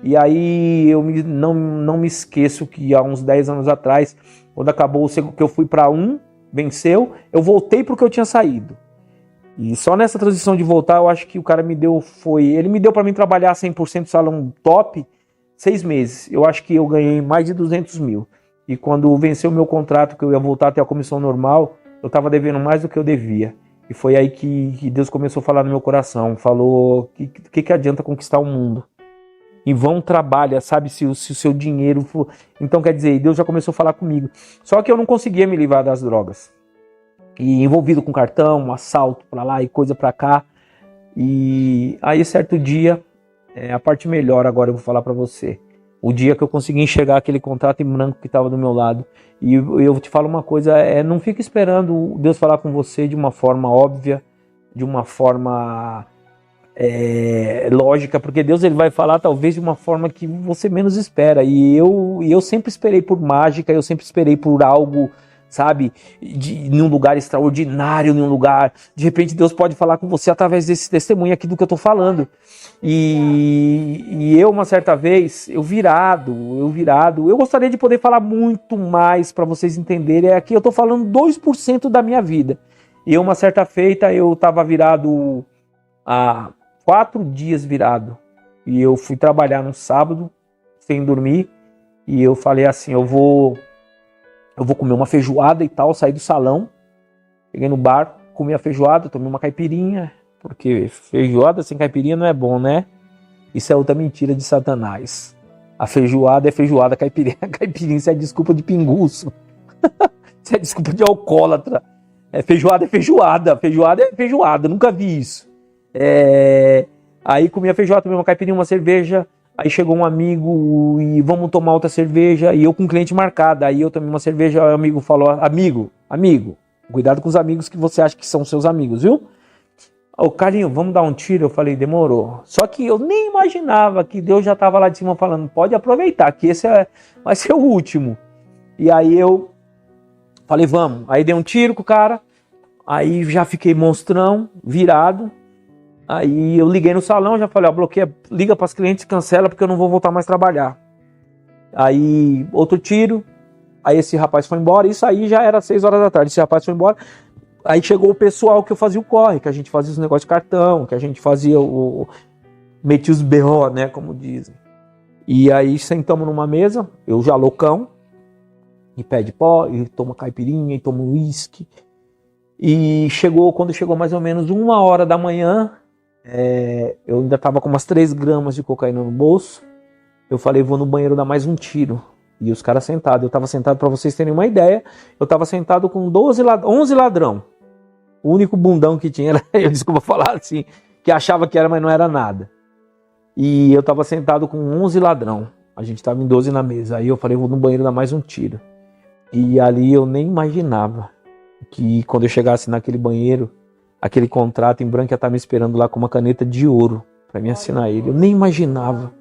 E aí eu não me esqueço que há uns 10 anos atrás, quando acabou o segundo, que eu fui para venceu, eu voltei para o que eu tinha saído. E só nessa transição de voltar, eu acho que o cara ele me deu para mim trabalhar 100% salão top, 6 meses. Eu acho que eu ganhei mais de 200 mil. E quando venceu o meu contrato, que eu ia voltar até a comissão normal, eu estava devendo mais do que eu devia. E foi aí que Deus começou a falar no meu coração. Falou, que adianta conquistar o mundo? Em vão trabalha, sabe, se o seu dinheiro for... Então, quer dizer, Deus já começou a falar comigo. Só que eu não conseguia me livrar das drogas. E envolvido com cartão, assalto pra lá e coisa pra cá. E aí, certo dia, a parte melhor agora eu vou falar pra você. O dia que eu consegui enxergar aquele contrato em branco que estava do meu lado. E eu te falo uma coisa, não fique esperando Deus falar com você de uma forma óbvia, de uma forma lógica, porque Deus ele vai falar talvez de uma forma que você menos espera. E eu sempre esperei por mágica, eu sempre esperei por algo, sabe, num lugar extraordinário, num lugar... De repente Deus pode falar com você através desse testemunho aqui do que eu tô falando. E eu, uma certa vez, eu gostaria de poder falar muito mais para vocês entenderem. Aqui eu tô falando 2% da minha vida. E uma certa feita, eu tava virado há 4 dias virado. E eu fui trabalhar no sábado, sem dormir. E eu falei assim, eu vou comer uma feijoada e tal, saí do salão, cheguei no bar, comi a feijoada, tomei uma caipirinha, porque feijoada sem caipirinha não é bom, né? Isso é outra mentira de Satanás. A feijoada é feijoada, caipirinha isso é desculpa de pinguço. Isso é desculpa de alcoólatra. Feijoada é feijoada, feijoada é feijoada, nunca vi isso. Aí comi a feijoada, tomei uma caipirinha, uma cerveja. Aí chegou um amigo e vamos tomar outra cerveja. E eu com o cliente marcado. Aí eu tomei uma cerveja. Aí o amigo falou: Amigo, cuidado com os amigos que você acha que são seus amigos, viu? Ô Carlinho, vamos dar um tiro? Eu falei: demorou. Só que eu nem imaginava que Deus já estava lá de cima falando: pode aproveitar, que esse vai ser o último. E aí eu falei: vamos. Aí dei um tiro com o cara. Aí já fiquei monstrão, virado. Aí eu liguei no salão, já falei, bloqueia, liga para os clientes, cancela, porque eu não vou voltar mais a trabalhar. Aí, outro tiro, aí esse rapaz foi embora, isso aí já era 6 horas da tarde, esse rapaz foi embora. Aí chegou o pessoal que eu fazia o corre, que a gente fazia os negócios de cartão, que a gente fazia metia os BO, né, como dizem. E aí sentamos numa mesa, eu já loucão, e pede pó, e toma caipirinha, e toma uísque. E quando chegou mais ou menos 1 hora da manhã, eu ainda estava com umas 3 gramas de cocaína no bolso. eu falei, vou no banheiro dar mais um tiro. E os caras sentados, eu estava sentado, para vocês terem uma ideia, eu estava sentado com 11 ladrão. O único bundão que tinha era eu, desculpa falar assim, que achava que era, mas não era nada. E eu estava sentado com 11 ladrão. A gente estava em 12 na mesa. Aí eu falei, vou no banheiro dar mais um tiro. E ali eu nem imaginava que quando eu chegasse naquele banheiro, aquele contrato em branco ia estar me esperando lá com uma caneta de ouro para me assinar ele. Eu nem imaginava.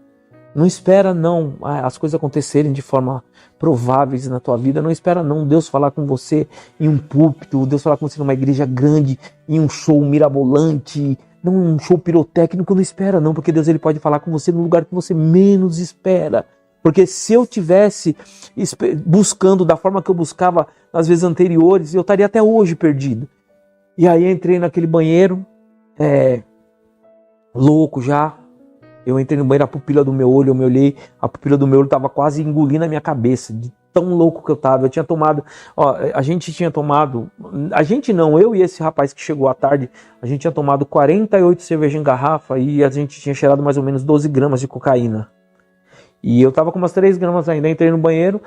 Não espera não as coisas acontecerem de forma prováveis na tua vida. Não espera não Deus falar com você em um púlpito, Deus falar com você numa igreja grande, em um show mirabolante, num show pirotécnico. Não espera não, porque Deus ele pode falar com você no lugar que você menos espera. Porque se eu tivesse buscando da forma que eu buscava nas vezes anteriores, eu estaria até hoje perdido. E aí entrei naquele banheiro, louco já. Eu entrei no banheiro, a pupila do meu olho, eu me olhei, a pupila do meu olho estava quase engolindo a minha cabeça, de tão louco que eu estava. Eu tinha tomado, eu e esse rapaz que chegou à tarde, a gente tinha tomado 48 cervejas em garrafa e a gente tinha cheirado mais ou menos 12 gramas de cocaína. E eu estava com umas 3 gramas ainda, entrei no banheiro,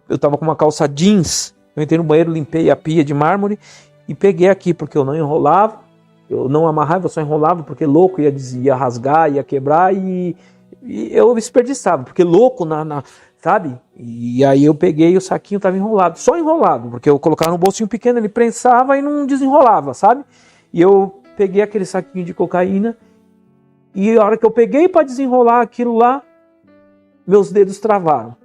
eu estava com uma calça jeans, eu entrei no banheiro, limpei a pia de mármore e peguei aqui, porque eu não enrolava. Eu não amarrava, eu só enrolava, porque louco ia rasgar, ia quebrar e eu desperdiçava, porque louco, sabe? E aí eu peguei, o saquinho estava enrolado, só enrolado, porque eu colocava num bolsinho pequeno, ele prensava e não desenrolava, sabe? E eu peguei aquele saquinho de cocaína e a hora que eu peguei para desenrolar aquilo lá, meus dedos travaram.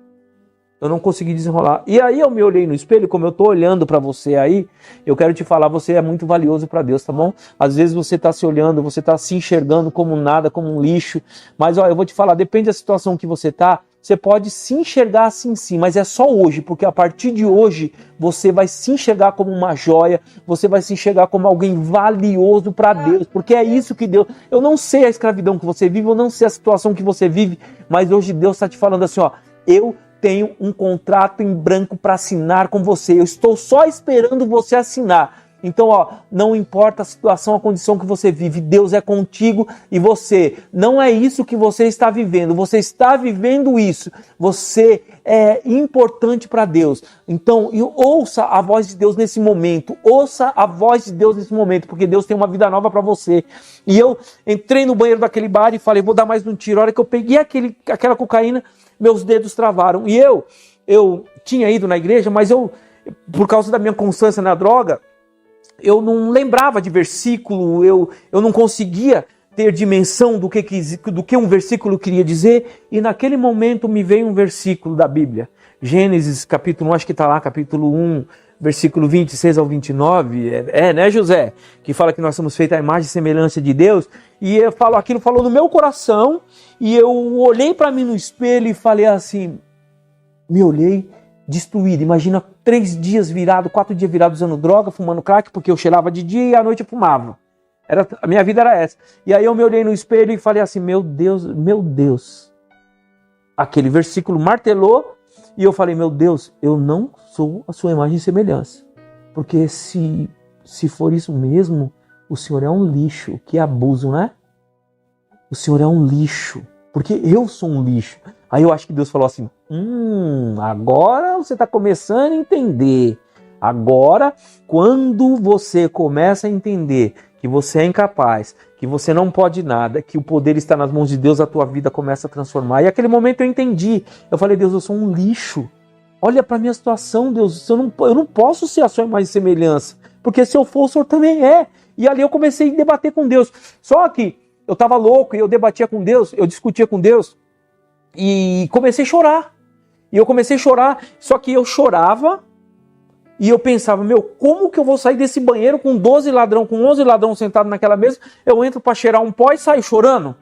Eu não consegui desenrolar. E aí eu me olhei no espelho, como eu tô olhando para você aí, eu quero te falar, você é muito valioso para Deus, tá bom? Às vezes você tá se olhando, você tá se enxergando como nada, como um lixo. Mas ó, eu vou te falar, depende da situação que você tá, você pode se enxergar assim sim, mas é só hoje, porque a partir de hoje você vai se enxergar como uma joia, você vai se enxergar como alguém valioso para Deus, porque é isso que Deus... Eu não sei a escravidão que você vive, eu não sei a situação que você vive, mas hoje Deus está te falando assim, ó, eu tenho um contrato em branco para assinar com você. Eu estou só esperando você assinar. Então, ó, não importa a situação, a condição que você vive, Deus é contigo e você não é isso que você está vivendo. Você está vivendo isso. Você é importante para Deus. Então, ouça a voz de Deus nesse momento. Ouça a voz de Deus nesse momento, porque Deus tem uma vida nova para você. E eu entrei no banheiro daquele bar e falei, vou dar mais um tiro. A hora que eu peguei aquela cocaína, meus dedos travaram. E eu tinha ido na igreja, mas por causa da minha constância na droga, eu não lembrava de versículo, eu não conseguia ter dimensão do que um versículo queria dizer. E naquele momento me veio um versículo da Bíblia. Gênesis capítulo 1, acho que está lá, capítulo 1, versículo 26 ao 29. Né, José? Que fala que nós somos feitos à imagem e semelhança de Deus. E aquilo falou no meu coração. E eu olhei para mim no espelho e falei assim, me olhei destruído. Imagina 3 dias virado, 4 dias virado usando droga, fumando crack, porque eu cheirava de dia e à noite eu fumava. A minha vida era essa. E aí eu me olhei no espelho e falei assim, meu Deus. Aquele versículo martelou e eu falei, meu Deus, eu não sou a sua imagem e semelhança. Porque se for isso mesmo, o Senhor é um lixo. Que abuso, né? O Senhor é um lixo, porque eu sou um lixo. Aí eu acho que Deus falou assim, agora você está começando a entender. Agora, quando você começa a entender que você é incapaz, que você não pode nada, que o poder está nas mãos de Deus, a tua vida começa a transformar. E naquele momento eu entendi. Eu falei, Deus, eu sou um lixo. Olha para a minha situação, Deus. Eu não posso ser a sua imagem e semelhança, porque se eu for, o Senhor também é. E ali eu comecei a debater com Deus. Só que eu estava louco e eu debatia com Deus, eu discutia com Deus e comecei a chorar. E eu comecei a chorar, só que eu chorava e eu pensava, como que eu vou sair desse banheiro com 11 ladrão sentados naquela mesa, eu entro para cheirar um pó e saio chorando?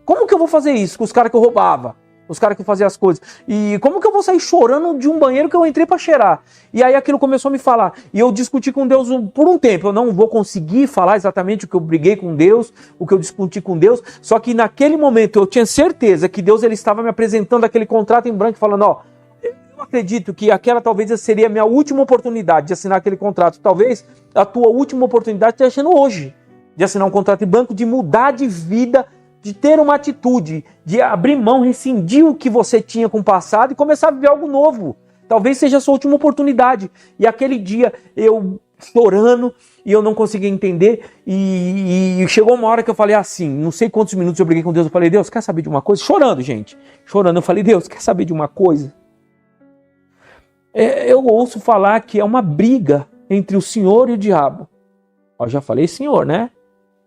Como que eu vou fazer isso com os caras que eu roubava? Os caras que faziam as coisas. E como que eu vou sair chorando de um banheiro que eu entrei para cheirar? E aí aquilo começou a me falar. E eu discuti com Deus por um tempo. Eu não vou conseguir falar exatamente o que eu briguei com Deus, o que eu discuti com Deus. Só que naquele momento eu tinha certeza que Deus ele estava me apresentando aquele contrato em branco, falando, eu acredito que aquela talvez seria a minha última oportunidade de assinar aquele contrato. Talvez a tua última oportunidade esteja sendo hoje. De assinar um contrato em branco, de mudar de vida de ter uma atitude, de abrir mão, rescindir o que você tinha com o passado e começar a viver algo novo. Talvez seja a sua última oportunidade. E aquele dia eu chorando e eu não conseguia entender e chegou uma hora que eu falei assim, não sei quantos minutos eu briguei com Deus, eu falei, Deus, quer saber de uma coisa? Chorando, gente. Chorando, eu falei, Deus, quer saber de uma coisa? Eu ouço falar que é uma briga entre o Senhor e o diabo. Eu já falei Senhor, né?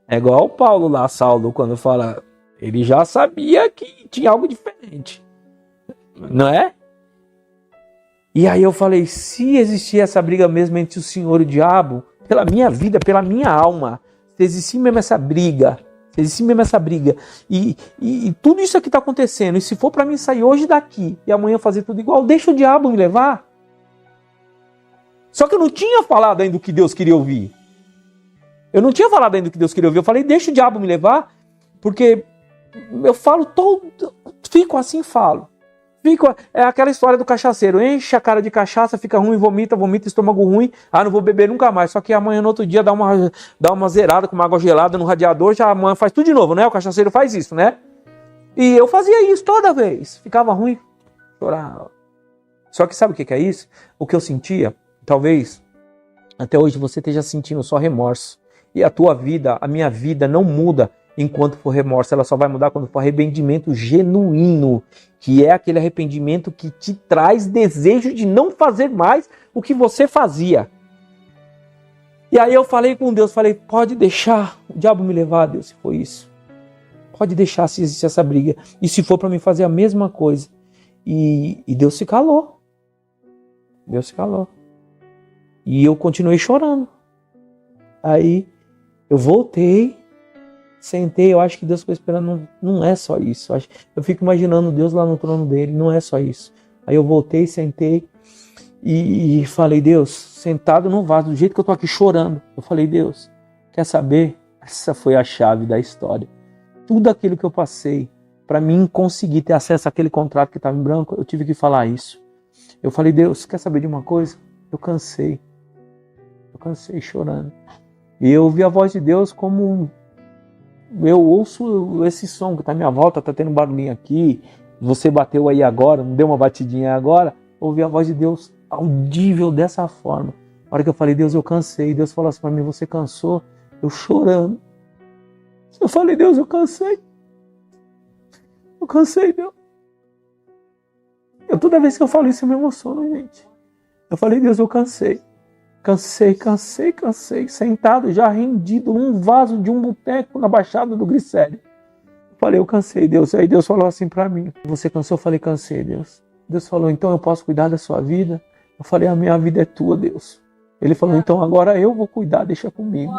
É igual o Paulo lá, Saulo, quando fala, ele já sabia que tinha algo diferente. Não é? E aí eu falei, se existir essa briga mesmo entre o Senhor e o diabo, pela minha vida, pela minha alma, se existir mesmo essa briga, e tudo isso aqui está acontecendo, e se for para mim sair hoje daqui e amanhã fazer tudo igual, deixa o diabo me levar. Só que eu não tinha falado ainda o que Deus queria ouvir. Eu falei, deixa o diabo me levar, porque eu falo fico assim, falo. É aquela história do cachaceiro, enche a cara de cachaça, fica ruim, vomita, estômago ruim, não vou beber nunca mais, só que amanhã no outro dia dá uma zerada com uma água gelada no radiador, já amanhã faz tudo de novo, né? O cachaceiro faz isso, né? E eu fazia isso toda vez, ficava ruim, chorava. Só que sabe o que é isso? O que eu sentia, talvez, até hoje você esteja sentindo só remorso, e a minha vida não muda enquanto for remorso, ela só vai mudar quando for arrependimento genuíno, que é aquele arrependimento que te traz desejo de não fazer mais o que você fazia. E aí eu falei com Deus, pode deixar o diabo me levar, Deus, se for isso. Pode deixar se existe essa briga. E se for para mim fazer a mesma coisa. E Deus se calou. E eu continuei chorando. Aí eu voltei, sentei, eu acho que Deus ficou esperando, não é só isso. Eu fico imaginando Deus lá no trono dele, não é só isso. Aí eu voltei, sentei e falei, Deus, sentado no vaso, do jeito que eu tô aqui chorando, eu falei, Deus, quer saber? Essa foi a chave da história. Tudo aquilo que eu passei, para mim conseguir ter acesso àquele contrato que estava em branco, eu tive que falar isso. Eu falei, Deus, quer saber de uma coisa? Eu cansei chorando. E eu ouvi a voz de Deus como eu ouço esse som que está à minha volta, está tendo um barulhinho aqui, você bateu aí agora, não deu uma batidinha agora, ouvi a voz de Deus audível dessa forma. Na hora que eu falei, Deus, eu cansei, Deus falou assim para mim, você cansou? Eu chorando. Eu falei, Deus, eu cansei, Deus. Toda vez que eu falo isso eu me emociono, gente. Eu falei, Deus, eu cansei, sentado já rendido num vaso de um boteco na Baixada do Glicério. Eu falei, eu cansei, Deus. Aí Deus falou assim pra mim, você cansou? Eu falei, cansei, Deus. Deus falou, então eu posso cuidar da sua vida? Eu falei, a minha vida é tua, Deus. Ele falou, então agora eu vou cuidar, deixa comigo.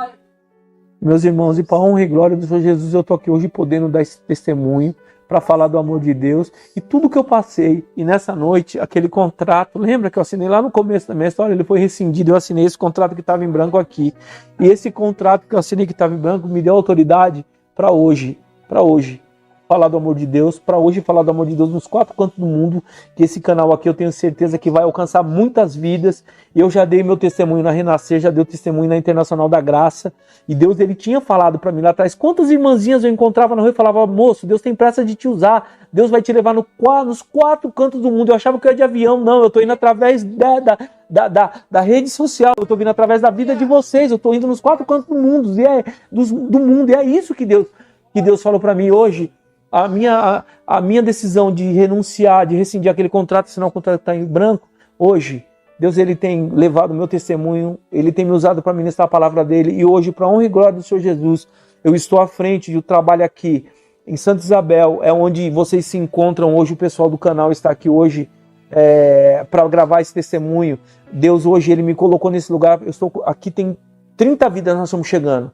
Meus irmãos, e para honra e glória do Senhor Jesus, eu estou aqui hoje podendo dar esse testemunho para falar do amor de Deus e tudo que eu passei. E nessa noite, aquele contrato, lembra que eu assinei lá no começo da minha história? Ele foi rescindido, eu assinei esse contrato que estava em branco aqui. E esse contrato que eu assinei que estava em branco me deu autoridade para hoje, falar do amor de Deus, para hoje falar do amor de Deus nos 4 cantos do mundo, que esse canal aqui eu tenho certeza que vai alcançar muitas vidas. E eu já dei meu testemunho na Renascer, já dei o testemunho na Internacional da Graça, e Deus, ele tinha falado para mim lá atrás, quantas irmãzinhas eu encontrava na rua e falava, moço, Deus tem pressa de te usar, Deus vai te levar nos 4 cantos do mundo. Eu achava que eu ia de avião, não, eu estou indo através da rede social, eu estou vindo através da vida de vocês, eu estou indo nos 4 cantos do mundo, do mundo, e é isso que Deus falou para mim hoje. A minha decisão de renunciar, de rescindir aquele contrato, senão o contrato está em branco, hoje, Deus, ele tem levado o meu testemunho, ele tem me usado para ministrar a palavra dele, e hoje, para a honra e glória do Senhor Jesus, eu estou à frente do trabalho aqui em Santa Isabel, é onde vocês se encontram hoje, o pessoal do canal está aqui hoje para gravar esse testemunho. Deus, hoje, ele me colocou nesse lugar, eu estou aqui, tem 30 vidas, nós estamos chegando.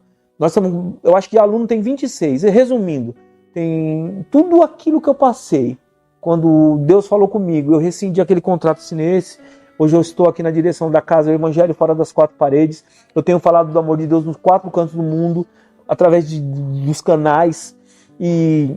Eu acho que aluno tem 26, resumindo, tem tudo aquilo que eu passei. Quando Deus falou comigo, eu rescindi aquele contrato, assinei esse. Hoje eu estou aqui na direção da casa do Evangelho fora das 4 paredes. Eu tenho falado do amor de Deus nos 4 cantos do mundo, através dos canais. E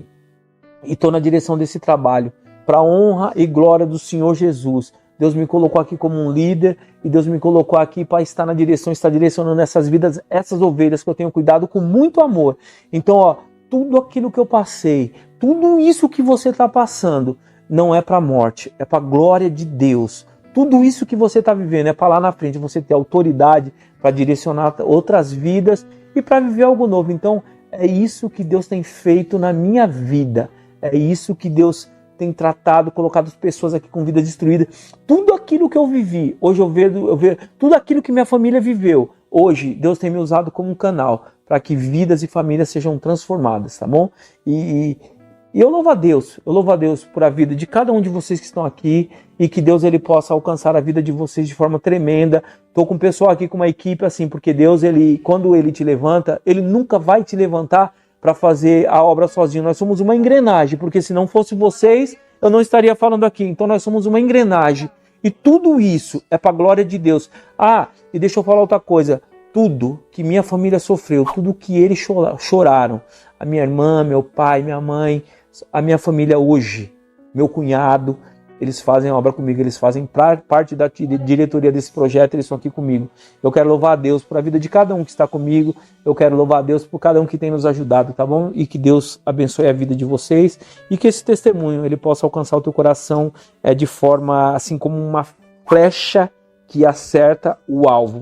estou na direção desse trabalho, para a honra e glória do Senhor Jesus. Deus me colocou aqui como um líder, e Deus me colocou aqui para estar na direção, estar direcionando essas vidas, essas ovelhas que eu tenho cuidado com muito amor. Então, tudo aquilo que eu passei, tudo isso que você está passando, não é para a morte, é para a glória de Deus. Tudo isso que você está vivendo é para lá na frente você ter autoridade para direcionar outras vidas e para viver algo novo. Então, é isso que Deus tem feito na minha vida. É isso que Deus tem tratado, colocado as pessoas aqui com vida destruída. Tudo aquilo que eu vivi, hoje eu vejo tudo aquilo que minha família viveu. Hoje, Deus tem me usado como um canal para que vidas e famílias sejam transformadas, tá bom? E eu louvo a Deus por a vida de cada um de vocês que estão aqui e que Deus ele possa alcançar a vida de vocês de forma tremenda. Estou com o pessoal aqui, com uma equipe assim, porque Deus, quando Ele te levanta, Ele nunca vai te levantar para fazer a obra sozinho. Nós somos uma engrenagem, porque se não fosse vocês, eu não estaria falando aqui. Então nós somos uma engrenagem e tudo isso é para a glória de Deus. E deixa eu falar outra coisa. Tudo que minha família sofreu, tudo que eles choraram, a minha irmã, meu pai, minha mãe, a minha família hoje, meu cunhado, eles fazem a obra comigo, eles fazem parte da diretoria desse projeto, eles estão aqui comigo. Eu quero louvar a Deus por a vida de cada um que está comigo, eu quero louvar a Deus por cada um que tem nos ajudado, tá bom? E que Deus abençoe a vida de vocês e que esse testemunho ele possa alcançar o teu coração de forma assim como uma flecha que acerta o alvo.